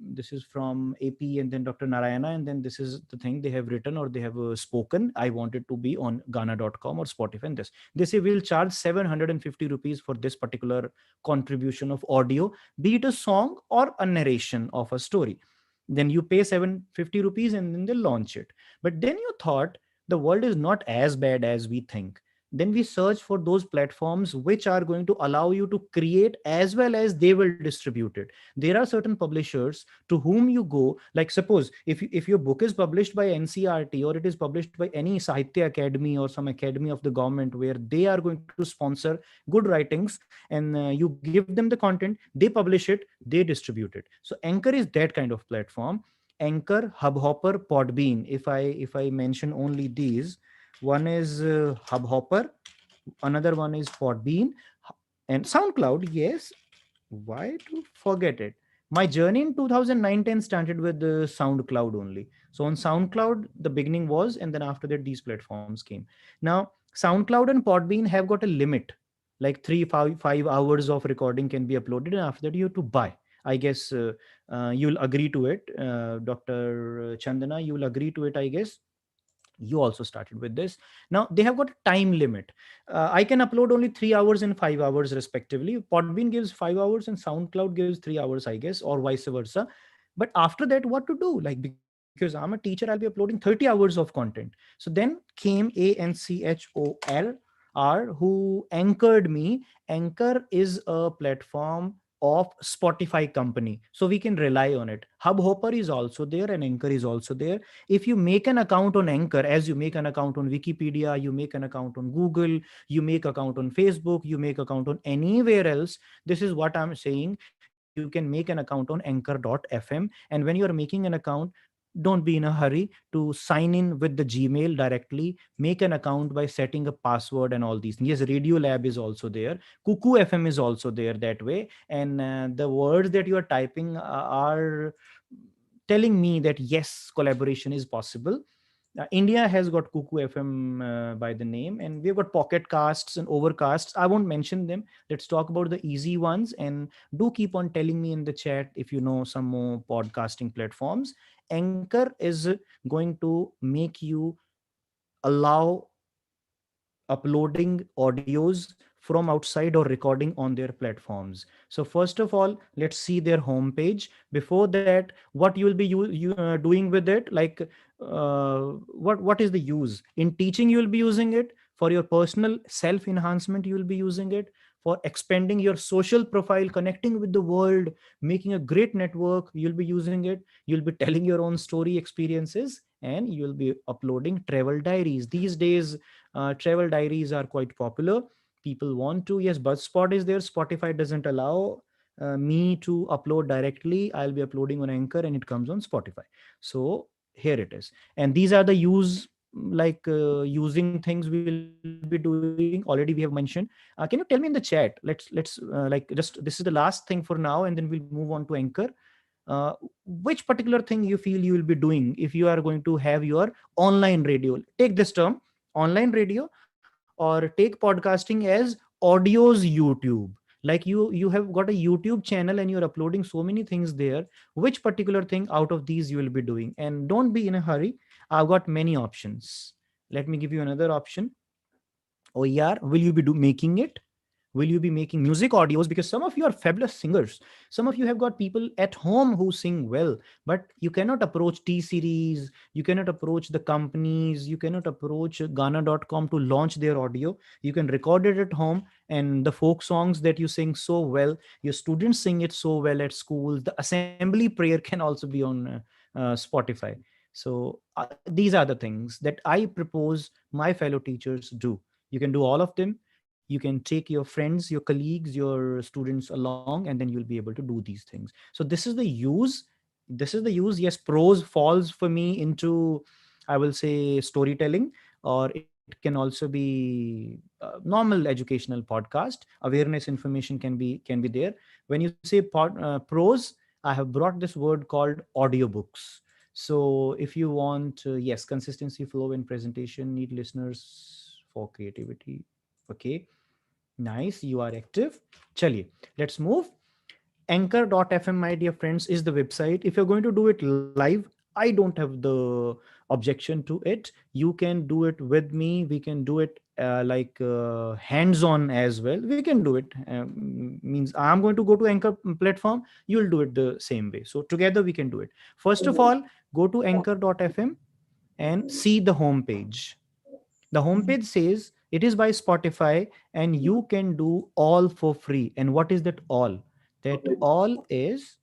this is from AP, and then Dr. Narayana, and then this is the thing they have written or they have spoken. I want it to be on Ghana.com or Spotify. And this, they say, we'll charge 750 rupees for this particular contribution of audio, be it a song or a narration of a story. Then you pay 750 rupees and then they launch it. But then you thought the world is not as bad as we think. Then we search for those platforms which are going to allow you to create as well as they will distribute it. There are certain publishers to whom you go, like suppose if your book is published by NCRT, or it is published by any Sahitya Academy or some academy of the government, where they are going to sponsor good writings, and you give them the content, they publish it, they distribute it. So Anchor is that kind of platform. Anchor, Hubhopper, Podbean, if I mention only these, one is Hubhopper, another one is Podbean, and SoundCloud. Yes, why to forget it? My journey in 2009-10 started with the SoundCloud only. So on SoundCloud, the beginning was, and then after that, these platforms came. Now, SoundCloud and Podbean have got a limit, like 5 hours of recording can be uploaded, and after that, you have to buy. I guess you'll agree to it, Dr. Chandana. You will agree to it, I guess. You also started with this. Now they have got a time limit. I can upload only 3 hours and 5 hours respectively. Podbean gives 5 hours and SoundCloud gives 3 hours, I guess, or vice versa. But after that, what to do? Like, because I'm a teacher, I'll be uploading 30 hours of content. So then came ANCHOR, who anchored me. Anchor is a platform of Spotify company, so we can rely on it. Hubhopper is also there and Anchor is also there. If you make an account on Anchor, as you make an account on Wikipedia, you make an account on Google, you make account on Facebook, you make account on anywhere else, this is what I'm saying, you can make an account on anchor.fm. And when you're making an account, don't be in a hurry to sign in with the Gmail directly. Make an account by setting a password and all these things. Yes, Radio Lab is also there. Cuckoo FM is also there that way. And the words that you are typing are telling me that yes, collaboration is possible. India has got Kuku FM by the name, and we've got Pocket Casts and Overcasts. I won't mention them. Let's talk about the easy ones, and do keep on telling me in the chat if you know some more podcasting platforms. Anchor is going to make you allow uploading audios from outside or recording on their platforms. So first of all, let's see their homepage. Before that, what you will be doing with it, like what is the use? In teaching, you will be using it. For your personal self enhancement, you will be using it. For expanding your social profile, connecting with the world, making a great network, you'll be using it. You'll be telling your own story experiences, and you'll be uploading travel diaries. These days, travel diaries are quite popular. People want to. Yes, Buzzspot is there. Spotify doesn't allow me to upload directly. I'll be uploading on Anchor, and it comes on Spotify. So here it is. And these are the using things we'll be doing. Already we have mentioned. Can you tell me in the chat? This is the last thing for now, and then we'll move on to Anchor. uh, which particular thing you feel you will be doing if you are going to have your online radio? Take this term, online radio, or take podcasting as audio's YouTube. Like you have got a YouTube channel and you're uploading so many things there. Which particular thing out of these you will be doing? And don't be in a hurry. I've got many options. Let me give you another option. OER, will you be making it? Will you be making music audios? Because some of you are fabulous singers. Some of you have got people at home who sing well, but you cannot approach T series, you cannot approach the companies, you cannot approach Ghana.com to launch their audio. You can record it at home, and the folk songs that you sing so well, your students sing it so well at school. The assembly prayer can also be on Spotify. So these are the things that I propose my fellow teachers do. You can do all of them. You can take your friends, your colleagues, your students along, and then you'll be able to do these things. So this is the use. Yes, prose falls for me into, I will say, storytelling, or it can also be normal educational podcast. Awareness information can be there. When you say prose, I have brought this word called audiobooks. So if you want, yes, consistency, flow in presentation, need listeners for creativity. Okay, nice, you are active. Chaliye, let's move. Anchor.fm, my dear friends, is the website. If you're going to do it live, I don't have the objection to it. You can do it with me. We can do it hands-on as well. We can do it. Means I'm going to go to Anchor platform. You'll do it the same way. So together we can do it. First of all, go to anchor.fm and see the homepage. The homepage says it is by Spotify, and you can do all for free. And what is that all? That all is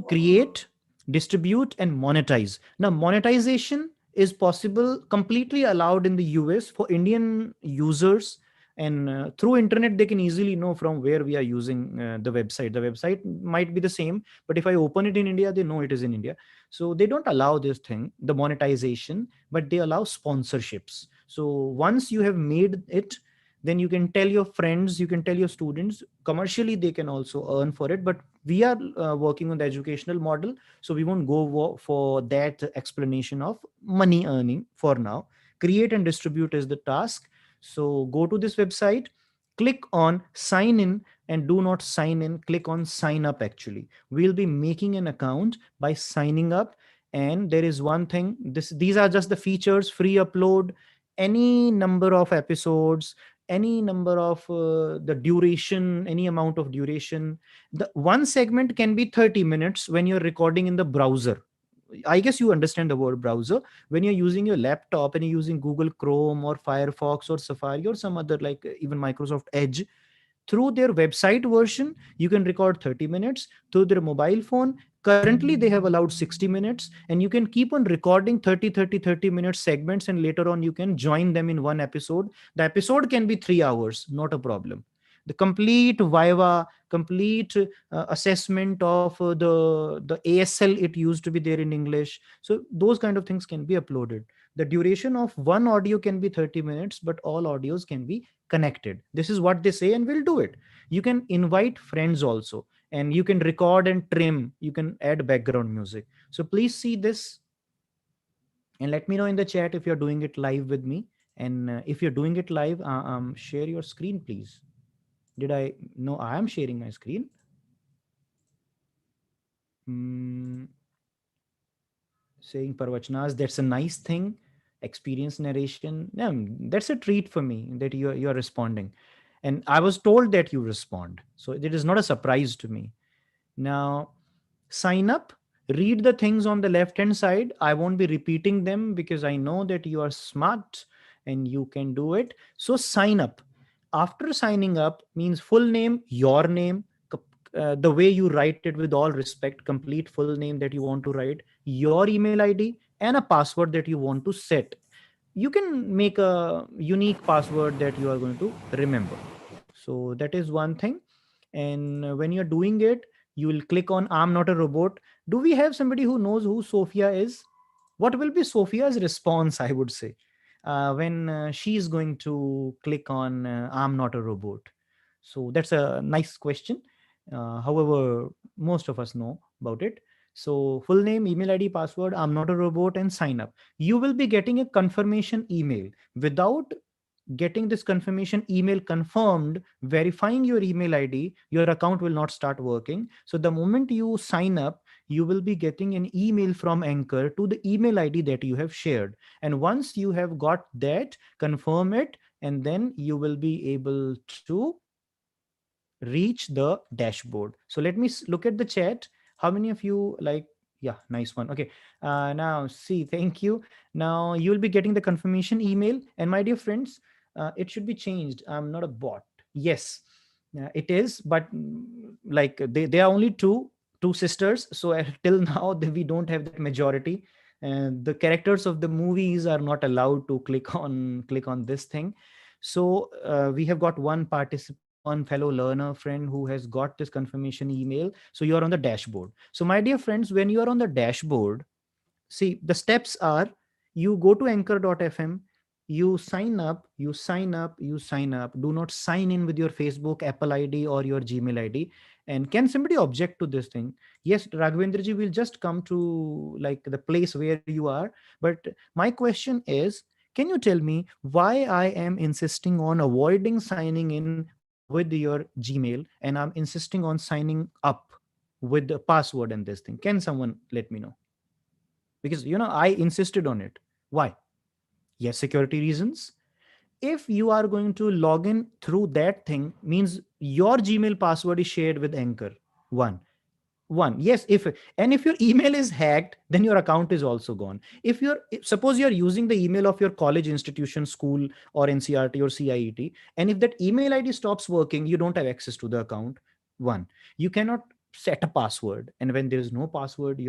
create, distribute, and monetize. Now, monetization is possible, completely allowed in the US for Indian users. And through internet, they can easily know from where we are using the website. The website might be the same, but if I open it in India, they know it is in India. So they don't allow this thing, the monetization, but they allow sponsorships. So once you have made it, then you can tell your friends, you can tell your students. Commercially, they can also earn for it, but we are working on the educational model, so we won't go for that explanation of money earning for now. Create and distribute is the task. So go to this website, click on sign in, and do not sign in, click on sign up. Actually, we'll be making an account by signing up. And there is one thing, these are just the features: free upload, any number of episodes, any number of the duration, any amount of duration. The one segment can be 30 minutes when you're recording in the browser. I guess you understand the word browser. When you're using your laptop and you're using Google Chrome or Firefox or Safari or some other, like even Microsoft Edge, through their website version, you can record 30 minutes. Through their mobile phone, currently they have allowed 60 minutes, and you can keep on recording 30 minute segments, and later on you can join them in one episode. The episode can be 3 hours, not a problem. The complete viva, complete assessment of the ASL, it used to be there in English. So those kind of things can be uploaded. The duration of one audio can be 30 minutes, but all audios can be connected. This is what they say, and we'll do it. You can invite friends also. and you can record and trim, you can add background music. So please see this and let me know in the chat if you're doing it live with me. And if you're doing it live, share your screen, please. Did I? No, I am sharing my screen. Mm, saying Parvachnas, that's a nice thing. Experience narration. Yeah, that's a treat for me that you're responding. And I was told that you respond. So it is not a surprise to me. Now, sign up, read the things on the left hand side. I won't be repeating them because I know that you are smart and you can do it. So sign up. After signing up means full name, your name, the way you write it with all respect, complete full name that you want to write, your email ID, and a password that you want to set. You can make a unique password that you are going to remember. So that is one thing. And when you're doing it, you will click on I'm not a robot. Do we have somebody who knows who Sophia is? What will be Sophia's response, I would say, when she is going to click on I'm not a robot? So that's a nice question. However, most of us know about it. So full name, email ID, password, I'm not a robot, and sign up. You will be getting a confirmation email. Without getting this confirmation email confirmed, verifying your email ID, your account will not start working. So the moment you sign up, you will be getting an email from Anchor to the email ID that you have shared. And once you have got that, confirm it, and then you will be able to reach the dashboard. So let me look at the chat. How many of you like? Yeah, nice one. Okay. Now see, thank you. Now you will be getting the confirmation email. And my dear friends, it should be changed. I'm not a bot. Yes, it is. But like they are only two sisters. So till now we don't have that majority. And the characters of the movies are not allowed to click on this thing. So we have got one participant, one fellow learner friend who has got this confirmation email. So you're on the dashboard. So my dear friends, when you are on the dashboard, see, the steps are: you go to anchor.fm, you sign up, you sign up, you sign up. Do not sign in with your Facebook, Apple ID, or your Gmail ID. And can somebody object to this thing? Yes, Raghavendraji will just come to like the place where you are. But my question is, can you tell me why I am insisting on avoiding signing in with your Gmail and I'm insisting on signing up with the password and this thing? Can someone let me know? Because I insisted on it. Why? Yes, security reasons. If you are going to log in through that thing, means your Gmail password is shared with Anchor. One, yes. If your email is hacked, then your account is also gone. Suppose you're using the email of your college, institution, school, or NCRT or CIET, and if that email ID stops working, you don't have access to the account. One, you cannot set a password, and when there is no password,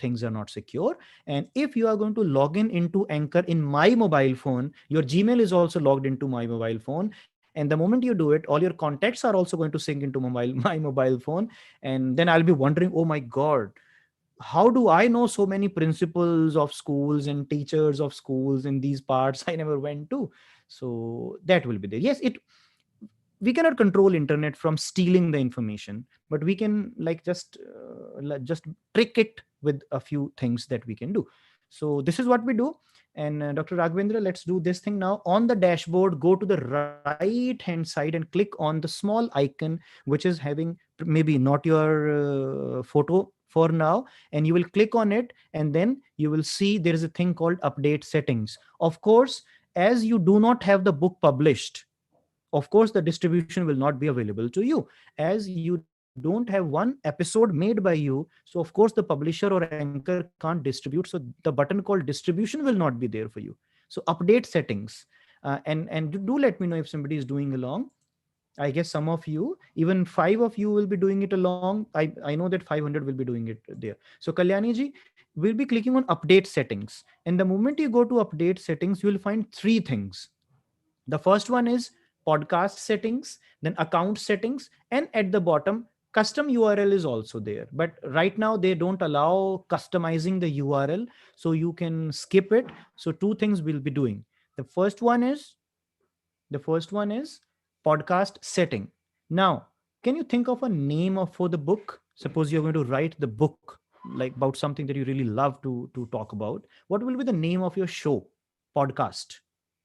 things are not secure. And if you are going to log in into Anchor in my mobile phone, your Gmail is also logged into my mobile phone, and the moment you do it, all your contacts are also going to sync into my mobile phone. And then I'll be wondering, oh my god, how do I know so many principals of schools and teachers of schools in these parts I never went to? So that will be there. Yes, it we cannot control internet from stealing the information, but we can like just trick it with a few things that we can do. So this is what we do. And Dr. Raghavendra, let's do this thing now. On the dashboard, go to the right hand side and click on the small icon which is having maybe not your photo for now, and you will click on it, and then you will see there is a thing called update settings. Of course, as you do not have the book published, of course the distribution will not be available to you, as you don't have one episode made by you. So of course the publisher or Anchor can't distribute, so the button called distribution will not be there for you. So update settings. And do let me know if somebody is doing along. I guess some of you, even five of you, will be doing it along. I know that 500 will be doing it there. So Kalyani ji will be clicking on update settings, and the moment you go to update settings, you will find three things. The first one is podcast settings, then account settings, and at the bottom, custom URL is also there. But right now, they don't allow customizing the URL, so you can skip it. So two things we'll be doing. The first one is the first one is podcast setting. Now, Can you think of a name of for the book? Suppose you're going to write the book like about something that you really love to talk about. What will be the name of your show, podcast?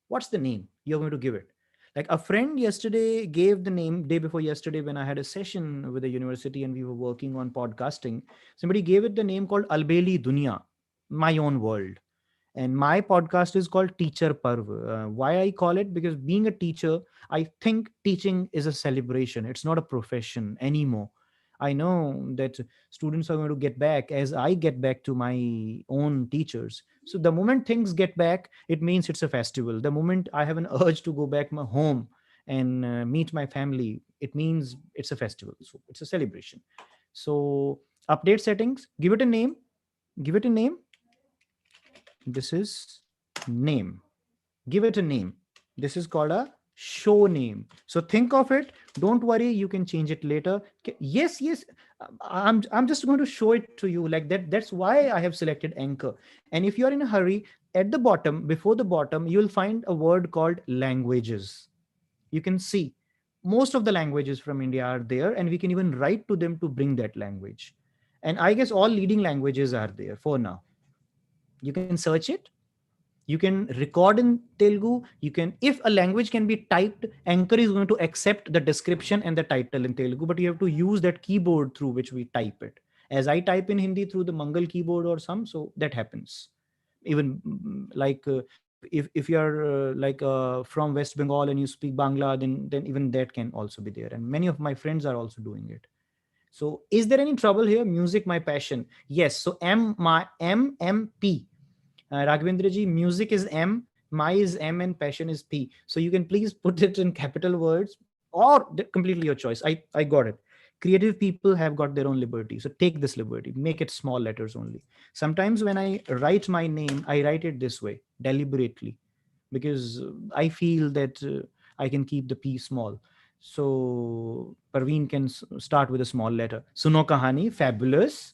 What's the name you're going to give it? Like a friend yesterday gave the name day before yesterday when I had a session with the university and we were working on podcasting. Somebody gave it the name called Albeli Dunya, my own world. And my podcast is called Teacher Parv. Why I call it? Because being a teacher, I think teaching is a celebration. It's not a profession anymore. I know that students are going to get back as I get back to my own teachers. So the moment things get back, it means it's a festival. The moment I have an urge to go back my home and meet my family, it means it's a festival. So it's a celebration. So update settings, give it a name, give it a name. This is name. Give it a name. This is called a show name. So think of it. Don't worry, you can change it later. Yes, yes. I'm just going to show it to you like that. That's why I have selected anchor. And if you are in a hurry, at the bottom, before the bottom, you'll find a word called languages. You can see most of the languages from India are there, and we can even write to them to bring that language. And I guess all leading languages are there for now. You can search it, you can record in Telugu. You can, if a language can be typed, anchor is going to accept the description and the title in Telugu, but you have to use that keyboard through which we type it. As I type in Hindi through the Mangal keyboard or some, so that happens. Even like if you are from West Bengal and you speak Bangla, then even that can also be there, and many of my friends are also doing it. So is there any trouble here? Music my passion. Yes, so MMP. Raghavendra ji, music is M, my is M, and passion is P. So you can please put it in capital words or completely your choice. I got it. Creative people have got their own liberty. So take this liberty, make it small letters only. Sometimes when I write my name, I write it this way deliberately because I feel that I can keep the P small. So Parveen can start with a small letter. Suno Kahani, fabulous.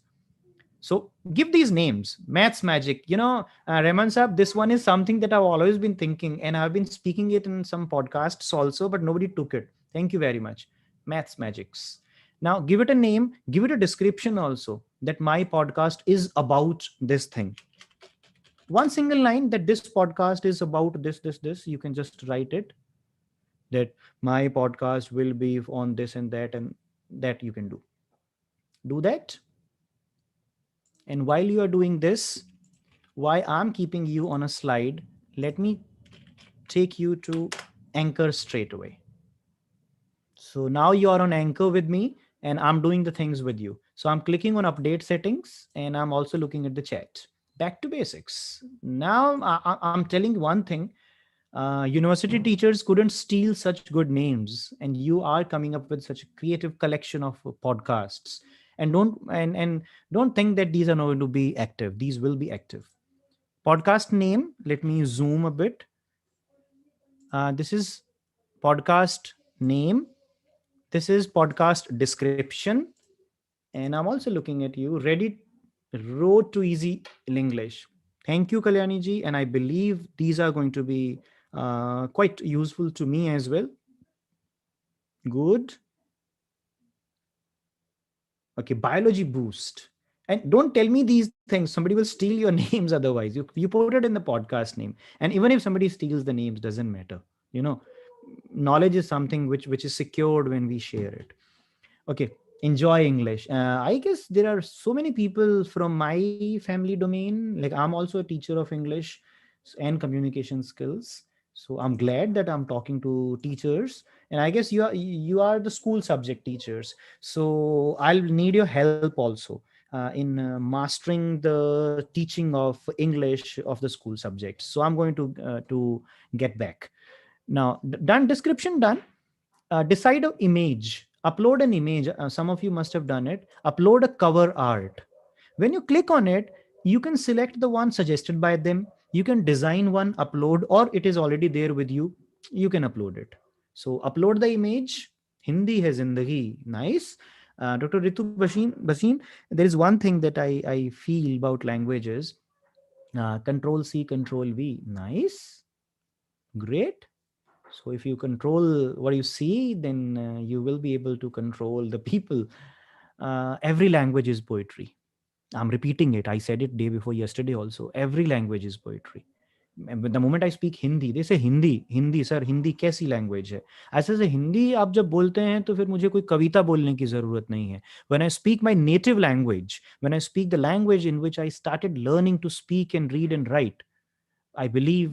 So give these names. Maths magic. Rahman Saab, this one is something that I've always been thinking, and I've been speaking it in some podcasts also, but nobody took it. Thank you very much. Maths magics. Now give it a name, give it a description also that my podcast is about this thing. One single line that this podcast is about this. You can just write it that my podcast will be on this and that you can do. Do that. And while you are doing this, why I'm keeping you on a slide, let me take you to anchor straight away. So now you are on anchor with me and I'm doing the things with you. So I'm clicking on update settings and I'm also looking at the chat. Back to basics. Now I'm telling one thing. University teachers couldn't steal such good names, and you are coming up with such a creative collection of podcasts. And don't think that these are not going to be active. These will be active. Podcast name, let me zoom a bit. This is podcast name. This is podcast description. And I'm also looking at you. Ready, road to easy English. Thank you, Kalyani ji. And I believe these are going to be quite useful to me as well. Good. Okay, biology boost. And don't tell me these things. Somebody will steal your names otherwise. You put it in the podcast name. And even if somebody steals the names, doesn't matter. Knowledge is something which is secured when we share it. Okay, enjoy English. I guess there are so many people from my family domain. Like I'm also a teacher of English and communication skills. So I'm glad that I'm talking to teachers. And I guess you are the school subject teachers. So I'll need your help also in mastering the teaching of English of the school subjects. So I'm going to get back. Now, done description, done. Decide an image, upload an image. Some of you must have done it. Upload a cover art. When you click on it, you can select the one suggested by them. You can design one, upload, or it is already there with you. You can upload it. So upload the image. Hindi hai zindagi. Nice. Dr. Ritu Basin, there is one thing that I feel about languages. Control C, Control V. Nice. Great. So if you control what you see, then you will be able to control the people. Every language is poetry. I'm repeating it. I said it day before yesterday also. Every language is poetry. And the moment I speak Hindi, they say Hindi sir, Hindi कैसी language है? ऐसे से हिंदी आप जब बोलते हैं तो फिर मुझे कोई कविता बोलने की जरूरत नहीं है. When I speak my native language, when I speak the language in which I started learning to speak and read and write, I believe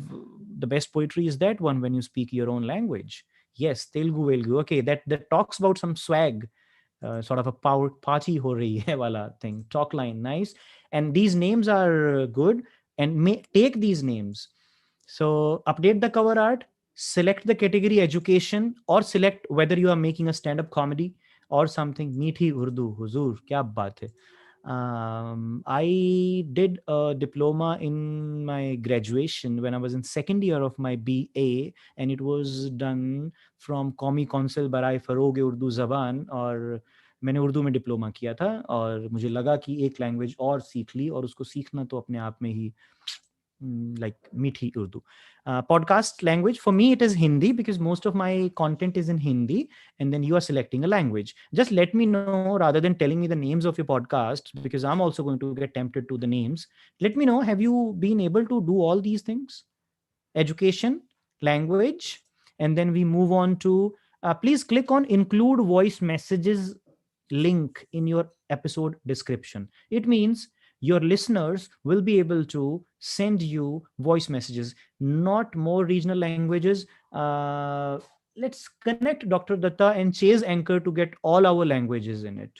the best poetry is that one when you speak your own language. Yes, Telugu, Velgu. Okay, that talks about some swag, sort of a power party ho rahi hai wala thing. Talk line, nice. And these names are good. And take these names. So update the cover art, select the category education, or select whether you are making a stand-up comedy or something. Meethi Urdu, huzur, kya baat hai. I did a diploma in my graduation when I was in second year of my BA, and it was done from Qawmi Council Barai Faroge Urdu Zaban. और मैंने उर्दू में diploma किया था और मुझे लगा कि एक लैंग्वेज और सीख ली और उसको सीखना तो अपने आप में ही like मीठी Urdu. Podcast language for me it is Hindi because most of my content is in Hindi, and then you are selecting a language. Just let me know rather than telling me the names of your podcast, because I'm also going to get tempted to the names. Let me know, have you been able to do all these things? Education, language, and then we move on to please click on include voice messages link in your episode description. It means your listeners will be able to send you voice messages, not more regional languages. Let's connect Dr. Datta and Chase Anchor to get all our languages in it.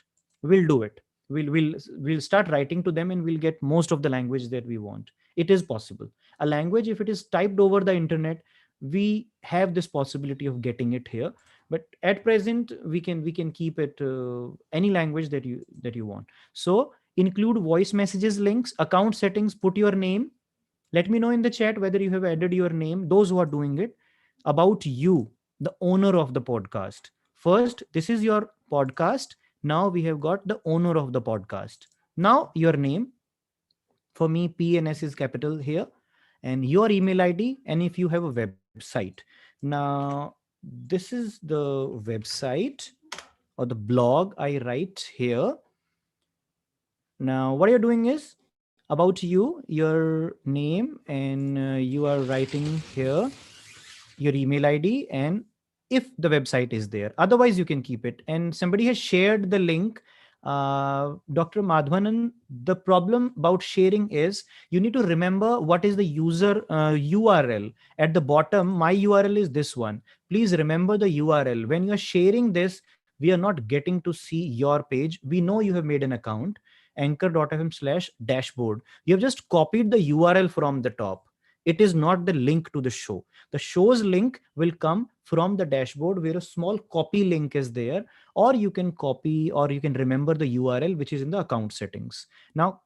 We'll do it. We'll start writing to them and we'll get most of the language that we want. It is possible. A language, if it is typed over the internet, we have this possibility of getting it here. But at present we can keep it any language that you want. So include voice messages links, account settings, put your name. Let me know in the chat whether you have added your name, those who are doing it. About you, the owner of the podcast. First, this is your podcast. Now we have got the owner of the podcast. Now your name. For me, P and S is capital here, and your email ID, and if you have a website. Now, this is the website or the blog I write here. Now, what you're doing is about you, your name, and you are writing here your email ID, and if the website is there. Otherwise, you can keep it. And somebody has shared the link. Dr. Madhwanan, the problem about sharing is you need to remember what is the user URL. At the bottom, my URL is this one. Please remember the URL. When you're sharing this, we are not getting to see your page. We know you have made an account, anchor.fm/dashboard. You have just copied the URL from the top. It is not the link to the show. The show's link will come from the dashboard where a small copy link is there, or you can copy or you can remember the URL which is in the account settings. Now,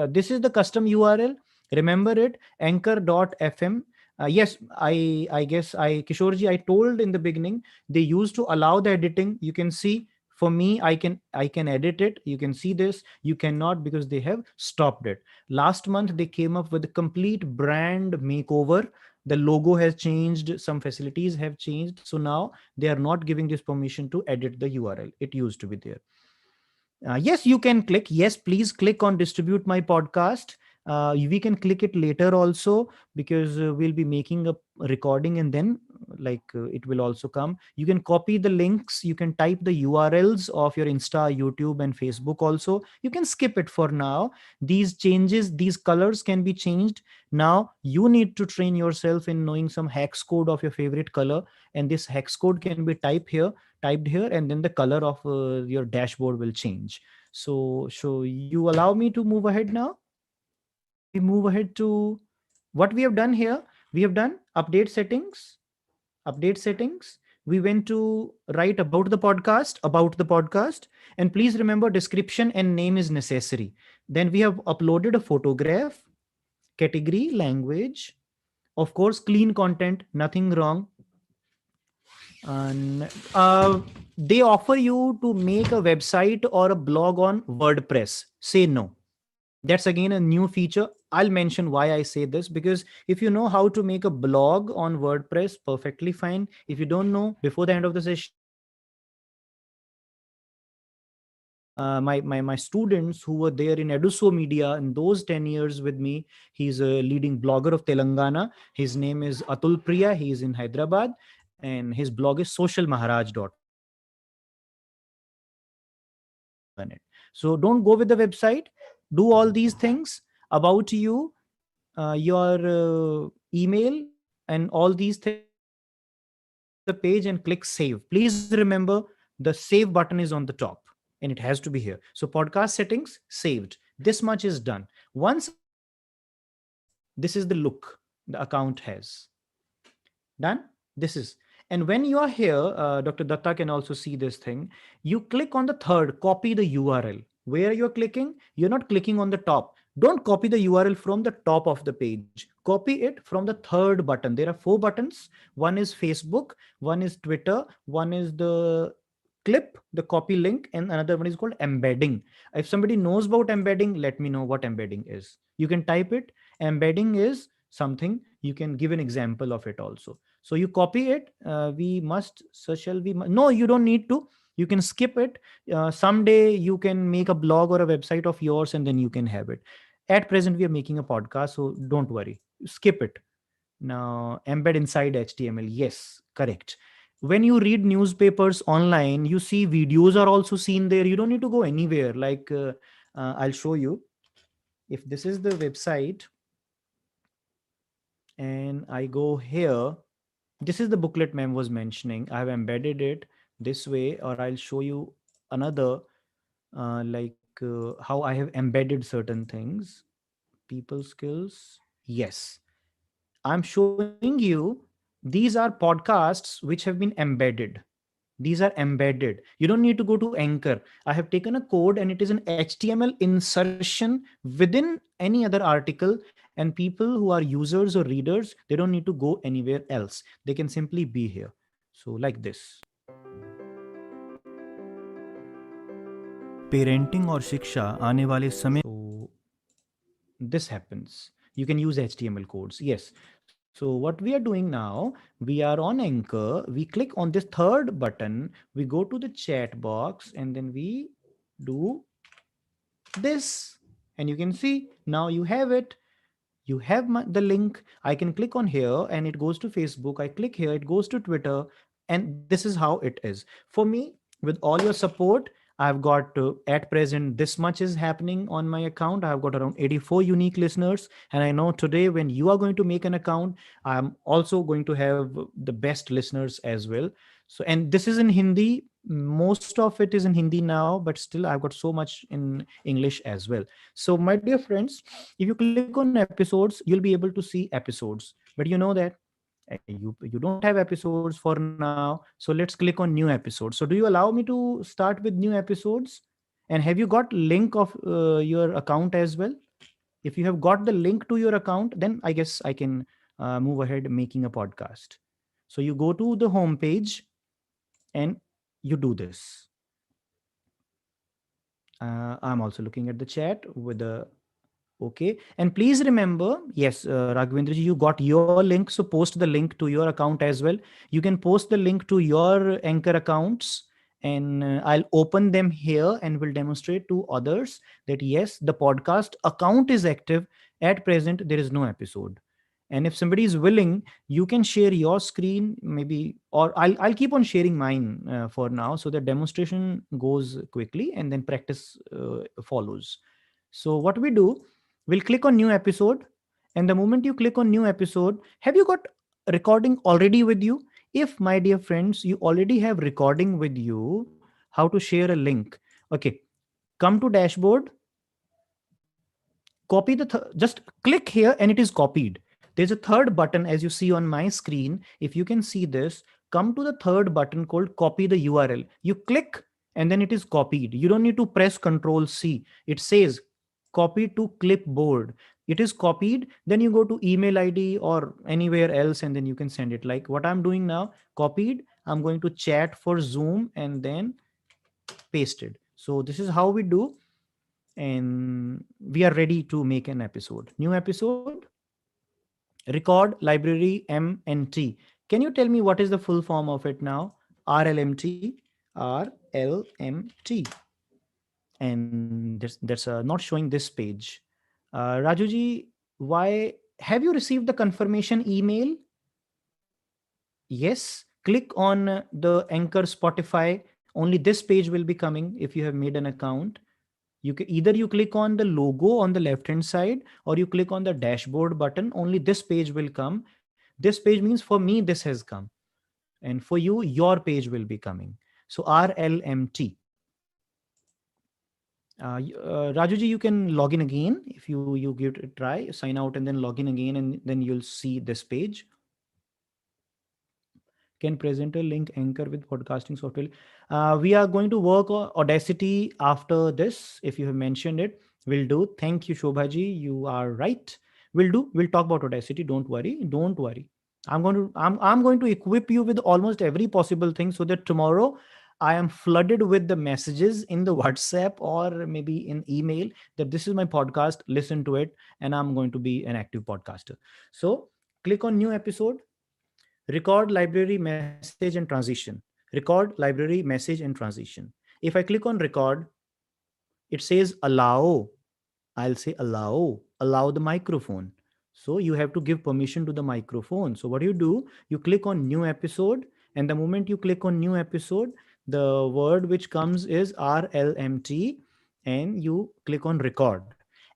this is the custom URL. Remember it, anchor.fm. Yes, I guess Kishorji, I told in the beginning, they used to allow the editing. You can see for me, I can edit it. You can see this. You cannot because they have stopped it. Last month, they came up with a complete brand makeover. The logo has changed, some facilities have changed. So now they are not giving this permission to edit the URL. It used to be there. Yes, you can click. Yes, please click on distribute my podcast. We can click it later also because we'll be making a recording and then it will also come. You can copy the links. You can type the URLs of your Insta, YouTube, and Facebook also. You can skip it for now. These changes, these colors can be changed. Now you need to train yourself in knowing some hex code of your favorite color, and this hex code can be typed here, and then the color of your dashboard will change. So you allow me to move ahead now. We move ahead to what we have done here. We have done update settings. We went to write about the podcast, and please remember description and name is necessary. Then we have uploaded a photograph, category, language, of course, clean content, nothing wrong. And they offer you to make a website or a blog on WordPress. Say no. That's again a new feature. I'll mention why I say this, because if you know how to make a blog on WordPress, perfectly fine. If you don't know, before the end of the session, I'll show you my students who were there in Eduso Media in those 10 years with me. He's a leading blogger of Telangana. His name is Atul Priya. He's in Hyderabad, and his blog is socialmaharaj.com. So don't go with the website. Do all these things about you, your email, and all these things. Go to the page and click save. Please remember, the save button is on the top and it has to be here. So podcast settings saved. This much is done. Once I save this, this is the look the account has. Done. This is, and when you are here, Dr. Datta can also see this thing. You click on the third, copy the URL. Where you're clicking, you're not clicking on the top. Don't copy the URL from the top of the page. Copy it from the third button. There are 4 buttons. One is Facebook, one is Twitter, one is the clip, the copy link, and another one is called embedding. If somebody knows about embedding, let me know what embedding is. You can type it. Embedding is something. You can give an example of it also. So you copy it. We must, so shall we? No, you don't need to. You can skip it. Someday you can make a blog or a website of yours and then you can have it. At present, we are making a podcast, so don't worry. Skip it. Now, embed inside HTML. Yes, correct. When you read newspapers online, you see videos are also seen there. You don't need to go anywhere. Like, I'll show you. If this is the website and I go here, this is the booklet ma'am was mentioning. I have embedded it this way, or I'll show you another, how I have embedded certain things. People skills. Yes. I'm showing you these are podcasts which have been embedded. These are embedded. You don't need to go to Anchor. I have taken a code and it is an HTML insertion within any other article. And people who are users or readers, they don't need to go anywhere else. They can simply be here. So, like this. Parenting और शिक्षा आने वाले समय. So, this happens. You can use HTML codes. Yes. So what we are doing now, we are on Anchor. We click on this third button. We go to the chat box and then we do this. And you can see now you have it. You have the link. I can click on here and it goes to Facebook. I click here, it goes to Twitter. And this is how it is. For me, with all your support, I've got at present this much is happening on my account. I've got around 84 unique listeners. And I know today when you are going to make an account, I'm also going to have the best listeners as well. So, and this is in Hindi. Most of it is in Hindi now, but still I've got so much in English as well. So, my dear friends, if you click on episodes, you'll be able to see episodes. But you know that you don't have episodes for now. So let's click on new episodes. So do you allow me to start with new episodes? And have you got link of your account as well? If you have got the link to your account, then I guess I can move ahead making a podcast. So you go to the home page and you do this. I'm also looking at the chat with the okay. And please remember, yes, Raghavendraji, you got your link. So post the link to your account as well. You can post the link to your Anchor accounts and I'll open them here and will demonstrate to others that yes, the podcast account is active. At present, there is no episode. And if somebody is willing, you can share your screen maybe, or I'll keep on sharing mine for now so that demonstration goes quickly and then practice follows. So what we do, we'll click on new episode. And the moment you click on new episode, have you got recording already with you? If, my dear friends, you already have recording with you, how to share a link? Okay, come to dashboard, copy just click here and it is copied. There's a third button as you see on my screen. If you can see this, come to the third button called copy the URL. You click and then it is copied. You don't need to press Control C. It says copy to clipboard. It is copied. Then you go to email ID or anywhere else and then you can send it. Like what I'm doing now, copied. I'm going to chat for Zoom and then pasted. So this is how we do. and we are ready to make an episode. New episode, record library MNT. Can you tell me what is the full form of it now? RLMT, RLMT. And that's not showing this page. Rajuji, why have you received the confirmation email? Yes. Click on the Anchor Spotify. Only this page will be coming if you have made an account. You can either you click on the logo on the left hand side or you click on the dashboard button. Only this page will come. This page means for me this has come, and for you your page will be coming. So RLMT. Rajuji, you can log in again if you give it a try. Sign out and then log in again, and then you'll see this page. Can presenter link Anchor with podcasting software? We are going to work on Audacity after this. If you have mentioned it, we'll do. Thank you, Shobhaji. You are right. We'll do. We'll talk about Audacity. Don't worry. Don't worry. I'm going to equip you with almost every possible thing so that tomorrow I am flooded with the messages in the WhatsApp or maybe in email that this is my podcast. Listen to it, and I'm going to be an active podcaster. So click on new episode. Record library message and transition. Record library message and transition. If I click on record, it says allow. I'll say allow the microphone. So you have to give permission to the microphone. So what do? You click on new episode, and the moment you click on new episode, the word which comes is RLMT, and you click on record.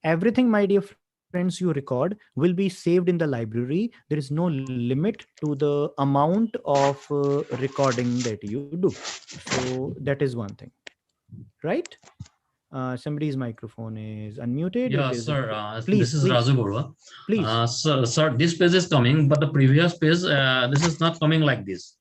Everything, my dear friends, you record will be saved in the library. There is no limit to the amount of recording that you do. So that is one thing, right? Somebody's microphone is unmuted. It Yeah, is sir. please, This is please, Raju Borua. please. Sir, this page is coming, but the previous page, this is not coming like this.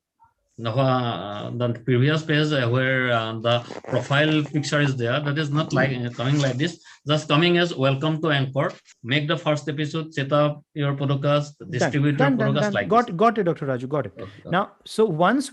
The previous page where the profile picture is there, that is not like coming like this. Just coming as welcome to Anchor. Make the first episode, set up your podcast, distribute your podcast like this. Got it, Dr. Raju. Got it. Okay. Now, so once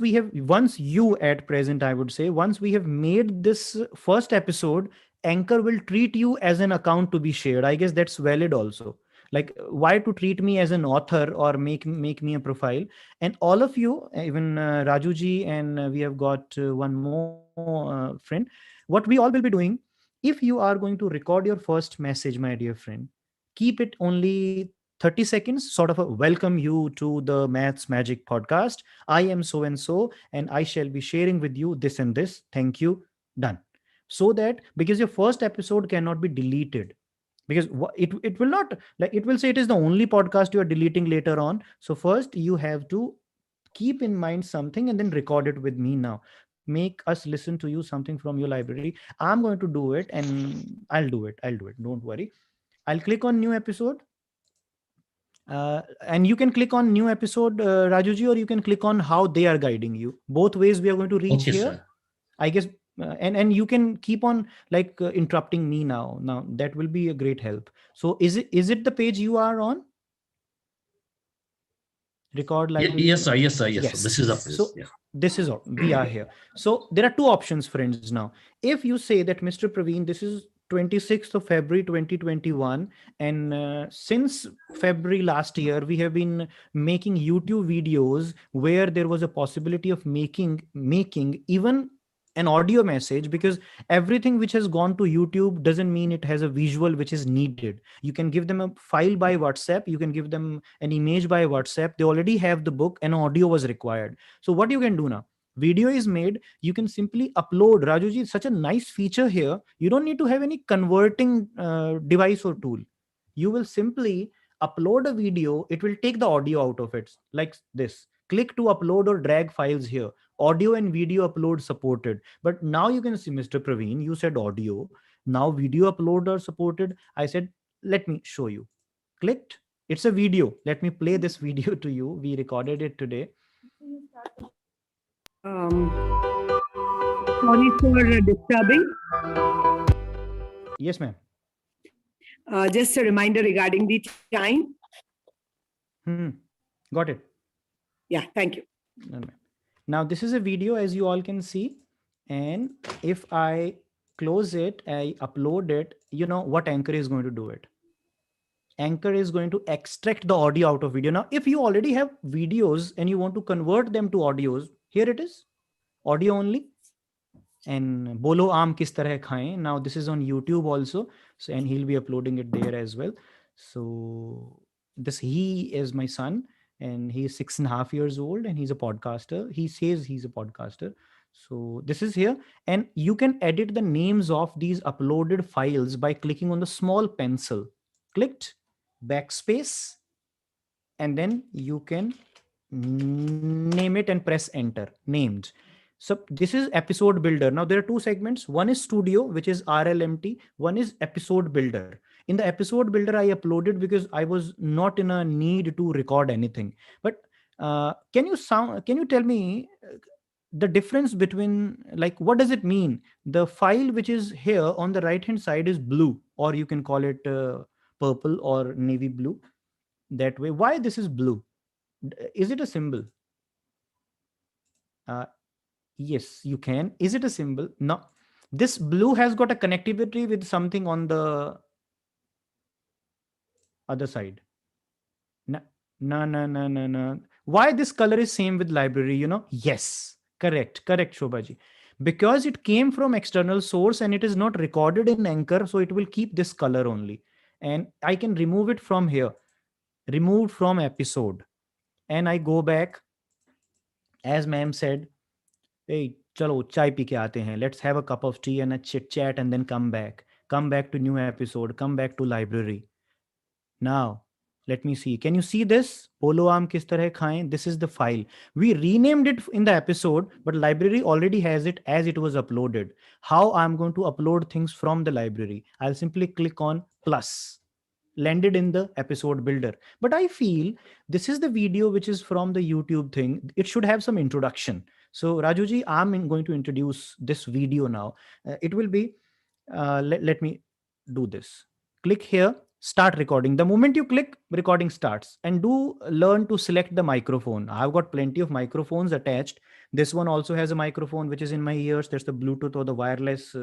you at present, I would say, once we have made this first episode, Anchor will treat you as an account to be shared. I guess that's valid also. Like, why to treat me as an author or make me a profile? And all of you, even Rajuji, and we have got one more friend. What we all will be doing, if you are going to record your first message, my dear friend, keep it only 30 seconds, sort of a welcome you to the Maths Magic podcast. I am so and so, and I shall be sharing with you this and this. Thank you. Done. So that because your first episode cannot be deleted, because it will not, like, it will say it is the only podcast you are deleting later on. So first you have to keep in mind something and then record it with me now. Make us listen to you something from your library. I'm going to do it, and I'll do it. Don't worry. I'll click on new episode. And you can click on new episode, Rajuji, or you can click on how they are guiding you. Both ways we are going to reach Okay, here. sir. I guess, and you can keep on like interrupting me now. Now that will be a great help. So is it the page you are on? Record library. Yes, sir. Yes, sir. Yes, Yes. sir. This is the page. So this is all. We are here. So there are two options, friends. Now, if you say that, Mr. Praveen, this is 26th of February 2021, and since February last year we have been making YouTube videos where there was a possibility of making even an audio message, because everything which has gone to YouTube doesn't mean it has a visual which is needed. You can give them a file by WhatsApp, you can give them an image by WhatsApp, they already have the book, and audio was required. So what you can do now, video is made, you can simply upload. Rajuji, such a nice feature here. You don't need to have any converting device or tool. You will simply upload a video, it will take the audio out of it, like this. Click to upload or drag files here. Audio and video upload supported. But now you can see, Mr. Praveen, you said audio. Now video upload are supported. I said, let me show you. Clicked. It's a video. Let me play this video to you. We recorded it today. Sorry for disturbing. Yes, ma'am. Just a reminder regarding the time. Got it. Yeah, thank you. Now this is a video, as you all can see, and if I close it, I upload it, you know what Anchor is going to do it. Anchor is going to extract the audio out of video. Now, if you already have videos and you want to convert them to audios, here it is, audio only. And Bolo Aam Kis Tarah Khaye. Now, this is on YouTube also. So, and he'll be uploading it there as well. So, he is my son, and he is 6.5 years old, and he's a podcaster. He says he's a podcaster. So, this is here. And you can edit the names of these uploaded files by clicking on the small pencil. Clicked, backspace, and then you can name it and press enter. Named. So this is episode builder. Now there are two segments. One is studio, which is RLMT. One is episode builder. In the episode builder, I uploaded because I was not in a need to record anything. But can you tell me the difference between, like, what does it mean? The file which is here on the right hand side is blue, or you can call it purple or navy blue. That way, why this is blue? Is it a symbol? Uh, yes, you can. Is it a symbol? No. This blue has got a connectivity with something on the other side. No, no, no, no, no, no. Why this color is same with library, you know? Yes, correct, Shobhaji. Because it came from external source and it is not recorded in Anchor, so it will keep this color only. And I can remove it from here. Removed from episode. And I go back, as ma'am said, hey, chalo, chai pi ke aate hain. Let's have a cup of tea and a chit chat and then come back. Come back to new episode. Come back to library. Now, let me see. Can you see this? Polo aam kis tarah khaye? This is the file. We renamed it in the episode, but library already has it as it was uploaded. How I'm going to upload things from the library? I'll simply click on plus. Landed in the episode builder. But I feel this is the video which is from the YouTube thing. It should have some introduction. So Rajuji, I'm going to introduce this video now. It will be, let me do this. Click here, start recording. The moment you click, recording starts. And do learn to select the microphone. I've got plenty of microphones attached. This one also has a microphone which is in my ears. There's the Bluetooth or the wireless,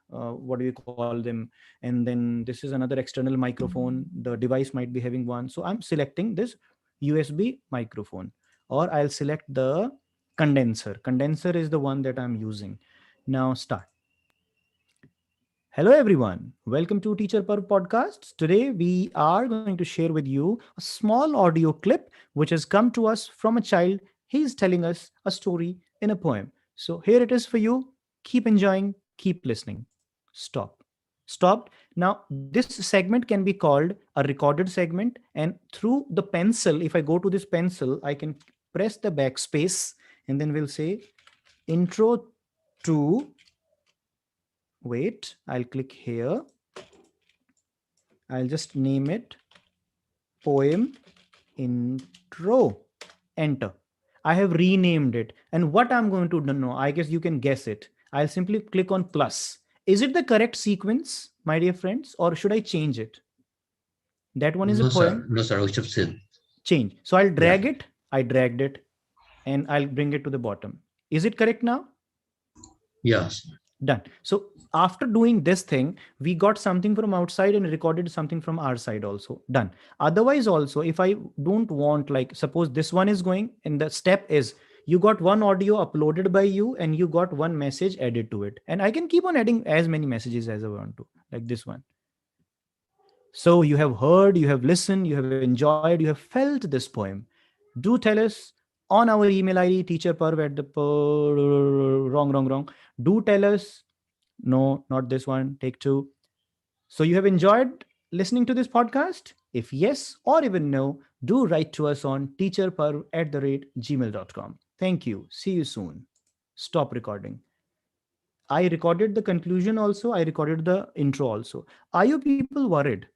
what do you call them? And then this is another external microphone. The device might be having one. So I'm selecting this USB microphone, or I'll select the condenser. Condenser is the one that I'm using. Now start. Hello everyone. Welcome to Teacher Per Podcasts. Today we are going to share with you a small audio clip which has come to us from a child. He's telling us a story in a poem. So here it is for you. Keep enjoying, keep listening. Stop. Stopped. Now this segment can be called a recorded segment, and through the pencil, if I go to this pencil, I can press the backspace and then we'll say intro to, wait, I'll click here. I'll just name it poem intro. Enter. I have renamed it. And what I'm going to do, I guess you can guess it. I'll simply click on plus. Is it the correct sequence, my dear friends, or should I change it? That one is a poem. No, sir. We should say Change. So I'll drag it. I dragged it, and I'll bring it to the bottom. Is it correct now? yes. Done. So after doing this thing, we got something from outside and recorded something from our side also. Done. Otherwise also, if I don't want, like, suppose this one is going, and the step is you got one audio uploaded by you and you got one message added to it. And I can keep on adding as many messages as I want to, like this one. So you have heard, you have listened, you have enjoyed, you have felt this poem. Do tell us on our email ID, teacherperv at the wrong. Do tell us. No, not this one. Take two. So you have enjoyed listening to this podcast? If yes, or even no, do write to us on teacherperv@gmail.com. Thank you. See you soon. Stop recording. I recorded the conclusion also. I recorded the intro also. Are you people worried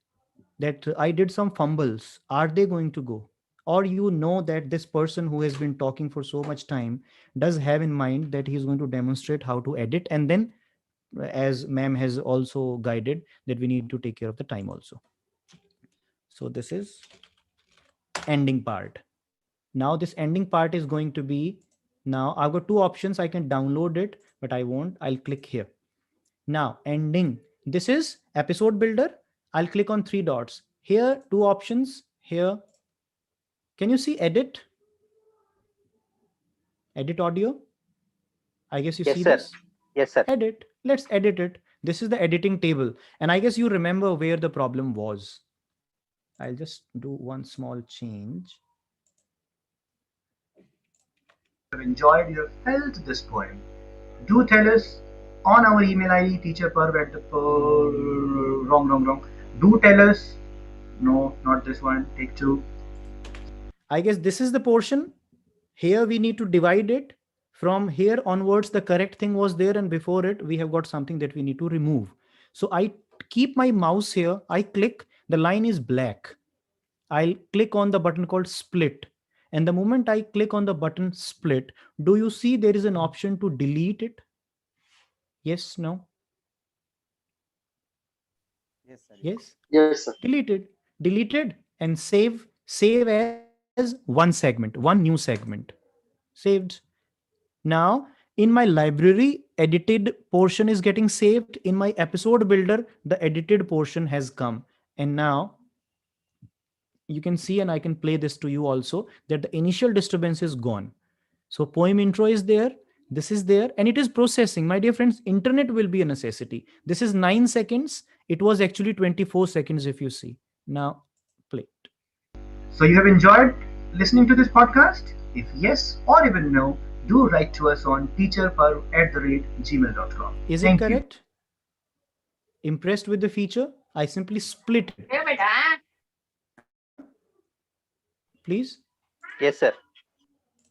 that I did some fumbles? Are they going to go? Or you know that this person who has been talking for so much time does have in mind that he's going to demonstrate how to edit, and then, as ma'am has also guided, that we need to take care of the time also. So this is ending part. Now this ending part is going to be, now I've got two options. I can download it, but I won't. I'll click here. Now ending. This is episode builder. I'll click on three dots. Here, two options. Here. Can you see edit? Edit audio. I guess you Yes, see sir. this. Yes, sir. Edit. Let's edit it. This is the editing table. And I guess you remember where the problem was. I'll just do one small change. Have enjoyed, you have felt this poem, do tell us on our email ID teacherperv at the wrong. Do tell us. No, not this one. Take two. I guess this is the portion. Here we need to divide it. From here onwards, the correct thing was there, and before it, we have got something that we need to remove. So I keep my mouse here. I click, the line is black. I'll click on the button called split. And the moment I click on the button split, do you see there is an option to delete it? Yes, no? Yes, sir. Yes? Yes, sir. Deleted and save as one segment, one new segment. Saved. Now in my library, edited portion is getting saved. In my episode builder, the edited portion has come. And now you can see, and I can play this to you also, that the initial disturbance is gone. So poem intro is there, this is there, and it is processing. My dear friends, internet will be a necessity. This is 9 seconds. It was actually 24 seconds if you see. Now play it. So you have enjoyed listening to this podcast? If yes or even no, do write to us on teacherperv@gmail.com. Is Thank it you. correct? Impressed with the feature? I simply split it. Please. Yes, sir.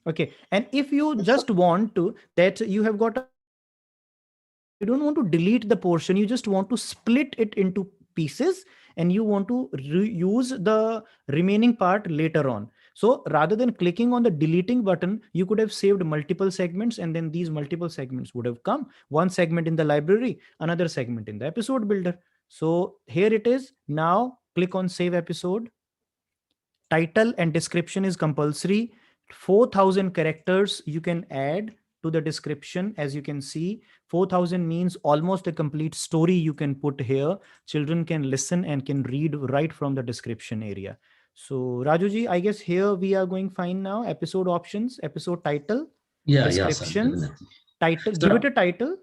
Okay. And if you just want to, that you have got, you don't want to delete the portion, you just want to split it into pieces, and you want to use the remaining part later on. So rather than clicking on the deleting button, you could have saved multiple segments, and then these multiple segments would have come. One segment in the library, another segment in the episode builder. So here it is. Now click on save episode. Title and description is compulsory. 4,000 characters you can add to the description. As you can see, 4,000 means almost a complete story you can put here. Children can listen and can read right from the description area. So Rajuji, I guess here we are going fine now. Episode options, episode title, Yeah, yeah, sir. description, Definitely. title, Sir, give it a title.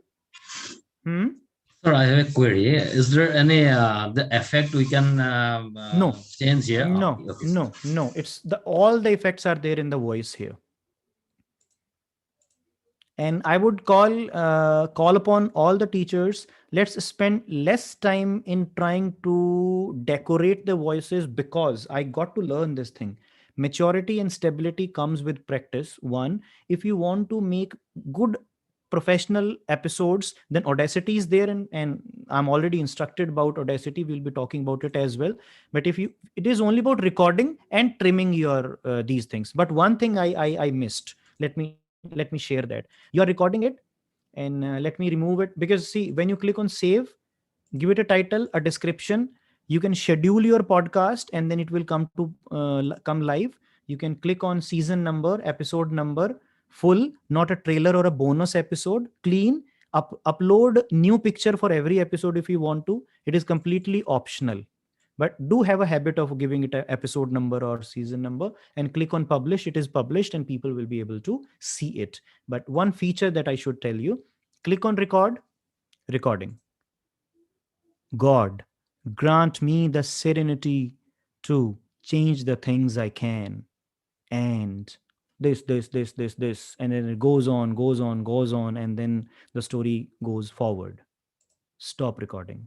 Sir, I have a query. Is there any the effect we can No. change here? No, Okay, okay, sir. no. It's all the effects are there in the voice here. And I would call upon all the teachers, let's spend less time in trying to decorate the voices, because I got to learn this thing. Maturity and stability comes with practice. One, if you want to make good professional episodes, then Audacity is there, and I'm already instructed about Audacity. We'll be talking about it as well. But if you, it is only about recording and trimming your these things. But one thing I missed. Let me share that. You are recording it, and let me remove it, because see, when you click on save, give it a title, a description, you can schedule your podcast, and then it will come to come live. You can click on season number, episode number, full, not a trailer or a bonus episode, clean, upload new picture for every episode if you want to. It is completely optional, but do have a habit of giving it an episode number or season number, and click on publish. It is published and people will be able to see it. But one feature that I should tell you, click on record, recording. God, grant me the serenity to change the things I can, and this, and then it goes on, and then the story goes forward. Stop recording.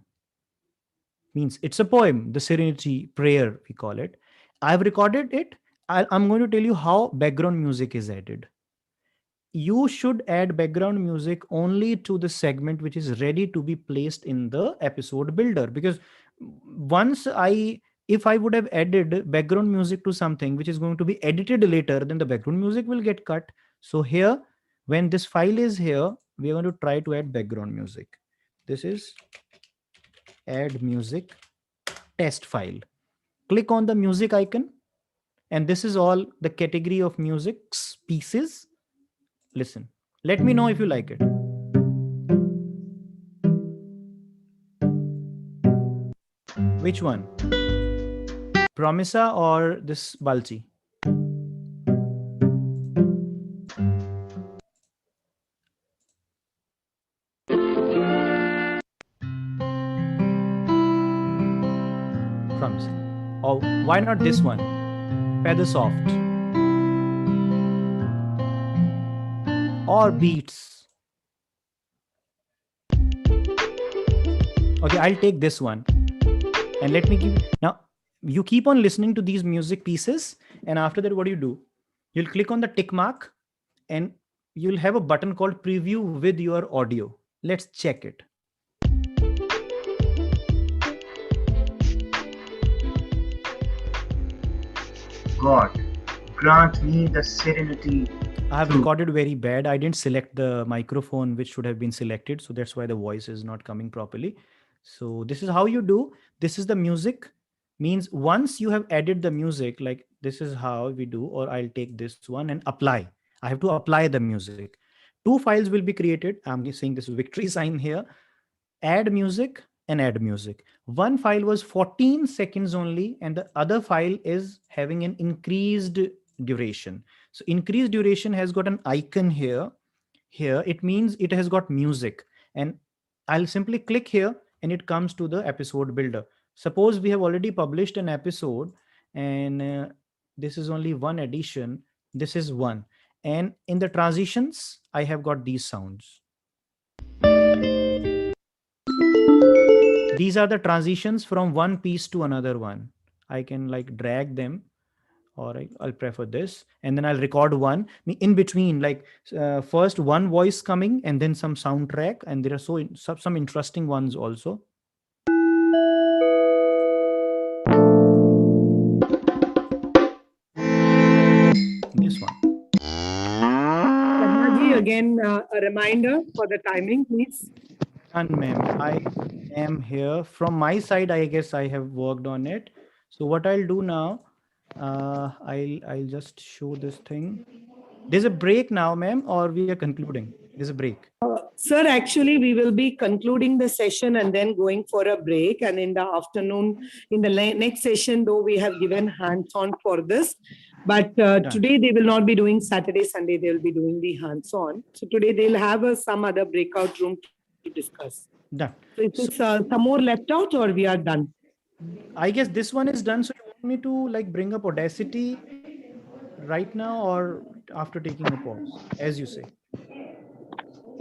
Means it's a poem, the serenity prayer, we call it. I've recorded it. I'm going to tell you how background music is added. You should add background music only to the segment which is ready to be placed in the episode builder, because once if I would have added background music to something which is going to be edited later, then the background music will get cut. So here, when this file is here, we are going to try to add background music. This is add music test file. Click on the music icon, and this is all the category of music's pieces. Listen, let me know if you like it. Which one? Promisa or this Balchi? Promisa. Or why not this one? Feather Soft. Or Beats. Okay, I'll take this one. And let me give now. You keep on listening to these music pieces, and after that, what do? You'll click on the tick mark, and you'll have a button called Preview with your audio. Let's check it. God, grant me the serenity. I have recorded very bad. I didn't select the microphone, which should have been selected. So that's why the voice is not coming properly. So this is how you do. This is the music. Means once you have added the music, like this is how we do, or I'll take this one and apply. I have to apply the music. Two files will be created. I'm saying this victory sign here. Add music and add music. One file was 14 seconds only, and the other file is having an increased duration. So increased duration has got an icon here. Here it means it has got music, and I'll simply click here and it comes to the episode builder. Suppose we have already published an episode, and this is only one edition. This is one, and in the transitions I have got these sounds. These are the transitions from one piece to another one. I can like drag them, or I'll prefer this, and then I'll record one in between, like first one voice coming and then some soundtrack, and there are some interesting ones also. This one. Sharmaji, again, a reminder for the timing, please. And ma'am, I am here. From my side, I guess I have worked on it. So what I'll do now, I'll just show this thing. There's a break now, ma'am, or we are concluding? There's a break. Sir, actually, we will be concluding the session and then going for a break. And in the afternoon, in the next session, though, we have given hands-on for this. But today, they will not be doing Saturday, Sunday. They will be doing the hands-on. So today, they'll have some other breakout room to discuss. Done. So is some more left out, or we are done? I guess this one is done. So you want me to like bring up Audacity right now or after taking a pause, as you say?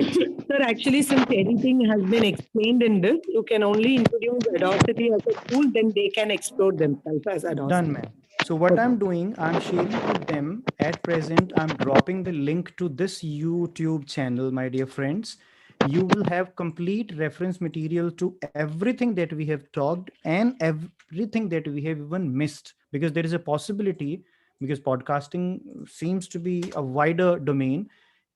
Sir, actually, since everything has been explained in this, you can only introduce Audacity as a tool, then they can explore themselves as Audacity. Done, ma'am. So what I'm doing, I'm sharing with them at present. I'm dropping the link to this YouTube channel, my dear friends. You will have complete reference material to everything that we have talked and everything that we have even missed, because there is a possibility, because podcasting seems to be a wider domain.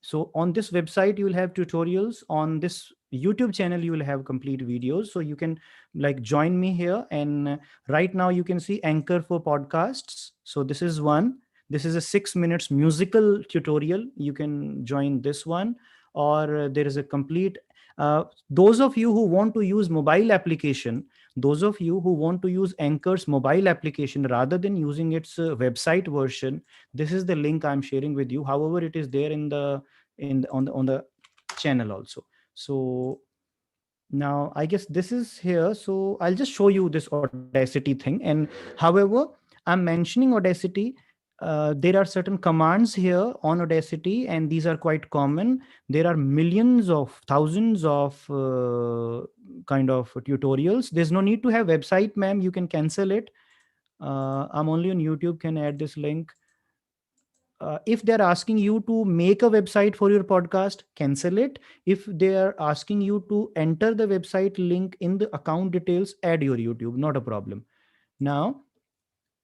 So on this website, you will have tutorials. On this YouTube channel, you will have complete videos. So you can like join me here. And right now you can see Anchor for podcasts. So this is one. This is a 6 minutes musical tutorial. You can join this one. Or there is a complete, those of you who want to use mobile application, those of you who want to use Anchor's mobile application rather than using its website version, this is the link I'm sharing with you. However, it is there on the channel also. So now I guess this is here. So I'll just show you this Audacity thing. And however, I'm mentioning Audacity. There are certain commands here on Audacity, and these are quite common. There are millions of thousands of kind of tutorials. There's no need to have website, ma'am. You can cancel it. I'm only on YouTube. Can add this link. If they're asking you to make a website for your podcast, cancel it. If they are asking you to enter the website link in the account details, add your YouTube. Not a problem. Now,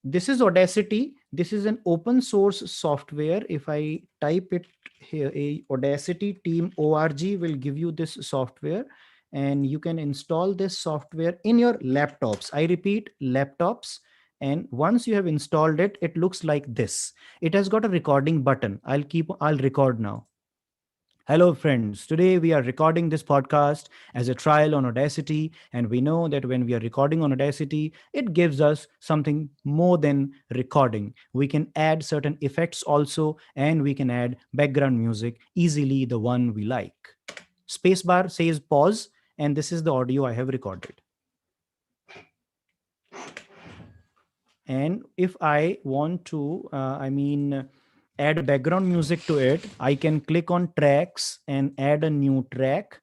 this is Audacity. This is an open source software. If I type it here, a Audacity team org will give you this software, and you can install this software in your laptops. I repeat, laptops. And once you have installed it, it looks like this. It has got a recording button. I'll record now. Hello, friends. Today we are recording this podcast as a trial on Audacity. And we know that when we are recording on Audacity, it gives us something more than recording. We can add certain effects also, and we can add background music easily, the one we like. Spacebar says pause, and this is the audio I have recorded. And if I want to, add background music to it, I can click on tracks and add a new track,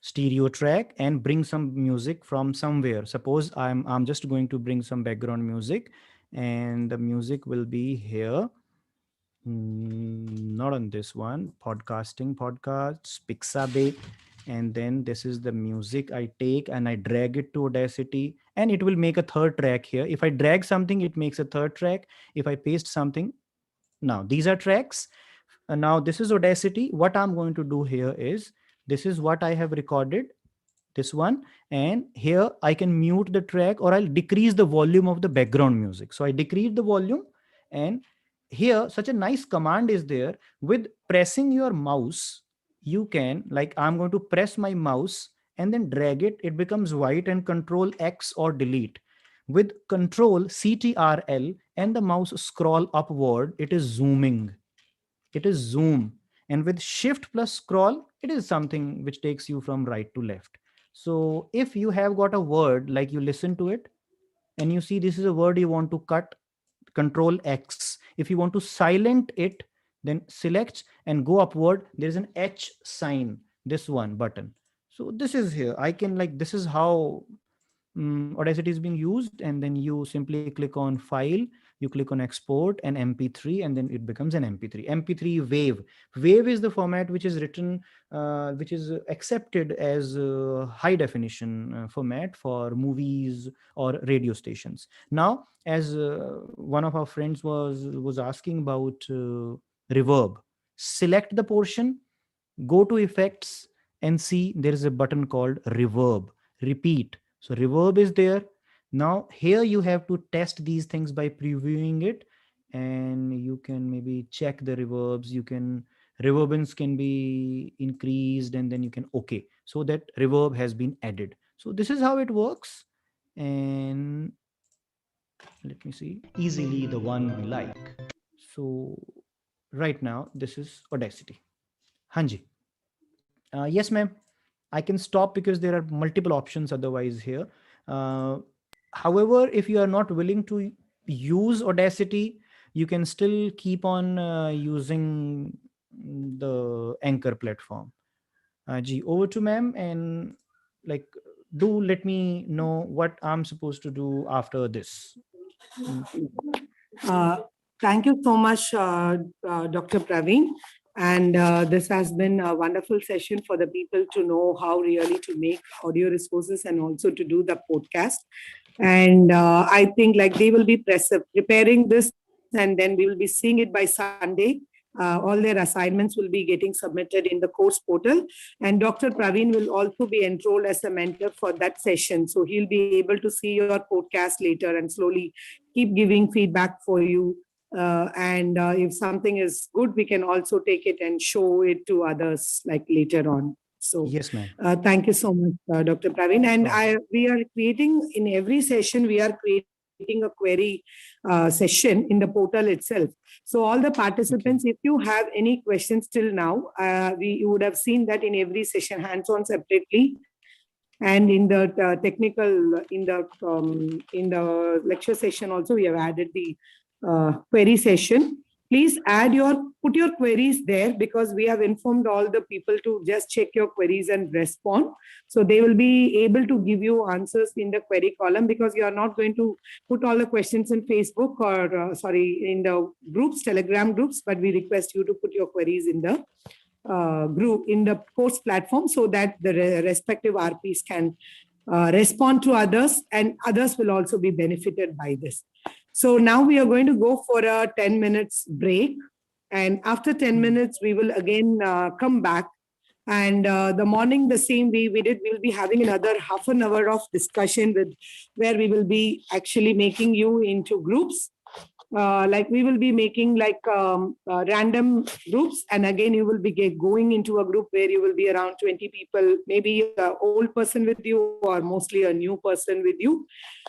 stereo track, and bring some music from somewhere. Suppose I'm just going to bring some background music, and the music will be here. Not on this one. Podcasts, Pixabay. And then this is the music I take and I drag it to Audacity, and it will make a third track here. If I drag something, it makes a third track. If I paste something, now these are tracks. Now this is Audacity. What I'm going to do here is, this is what I have recorded, this one, and here I can mute the track, or I'll decrease the volume of the background music. So I decrease the volume, and here such a nice command is there. With pressing your mouse, you can, like, I'm going to press my mouse and then drag it, it becomes white, and control X or delete. With control CTRL and the mouse scroll upward, it is zooming, it is zoom. And with shift plus scroll, it is something which takes you from right to left. So if you have got a word, like, you listen to it and you see this is a word you want to cut, control X. If you want to silent it, then select and go upward, there is an H sign, this one button. So this is here, I can, like, this is how Audacity is being used. And then you simply click on file, you click on export and MP3, and then it becomes an MP3 wave. Wave is the format which is written, which is accepted as high definition format for movies or radio stations. Now, as one of our friends was asking about reverb, select the portion, go to effects, and see there is a button called reverb. Repeat. So reverb is there. Now here you have to test these things by previewing it, and you can maybe check the reverbs. You can, reverbance can be increased, and then you can okay, so that reverb has been added. So this is how it works. And let me see, easily the one we like. So right now this is Audacity. Hanji. Yes, ma'am. I can stop because there are multiple options otherwise here. However, if you are not willing to use Audacity, you can still keep on using the Anchor platform. Ji, over to ma'am, and, like, do let me know what I'm supposed to do after this. Thank you so much, Dr. Praveen. And this has been a wonderful session for the people to know how really to make audio resources and also to do the podcast. And I think, like, they will be preparing this, and then we will be seeing it by Sunday. All their assignments will be getting submitted in the course portal. And Dr. Praveen will also be enrolled as a mentor for that session. So he'll be able to see your podcast later and slowly keep giving feedback for you. And if something is good, we can also take it and show it to others, like, later on. So Yes, ma'am. thank you so much, Dr. Praveen. And we are creating, in every session, we are creating a query session in the portal itself. So all the participants, if you have any questions till now, you would have seen that in every session, hands-on separately, and in the technical, in the lecture session also, we have added the query session. Please put your queries there, because we have informed all the people to just check your queries and respond. So they will be able to give you answers in the query column, because you are not going to put all the questions in Facebook or in the groups, Telegram groups, but we request you to put your queries in the group, in the course platform, so that the respective RPs can respond to others, and others will also be benefited by this. So now we are going to go for a 10 minutes break. And after 10 minutes, we will again come back. And the morning, the same way we'll be having another half an hour of discussion where we will be actually making you into groups. like we will be making like random groups, and again you will be going into a group where you will be around 20 people, maybe an old person with you or mostly a new person with you.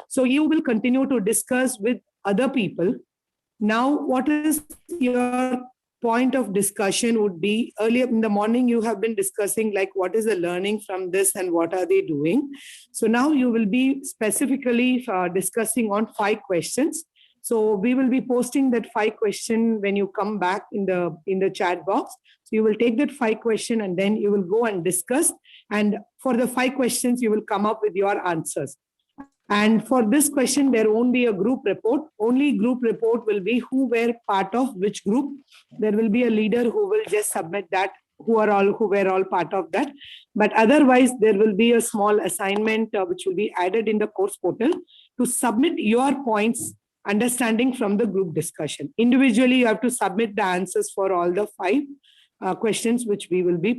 So you will continue to discuss with other people. Now, what is your point of discussion would be, earlier in the morning you have been discussing like what is the learning from this and what are they doing. So now you will be specifically discussing on 5 questions. So we will be posting that 5 question when you come back in the chat box. So you will take that 5 question and then you will go and discuss, and for the 5 questions you will come up with your answers. And for this question, there won't be a group report. Only group report will be who were part of which group. There will be a leader who will just submit that, who were all part of that. But otherwise, there will be a small assignment which will be added in the course portal to submit your points, understanding from the group discussion. Individually, you have to submit the answers for all the 5 questions which we will be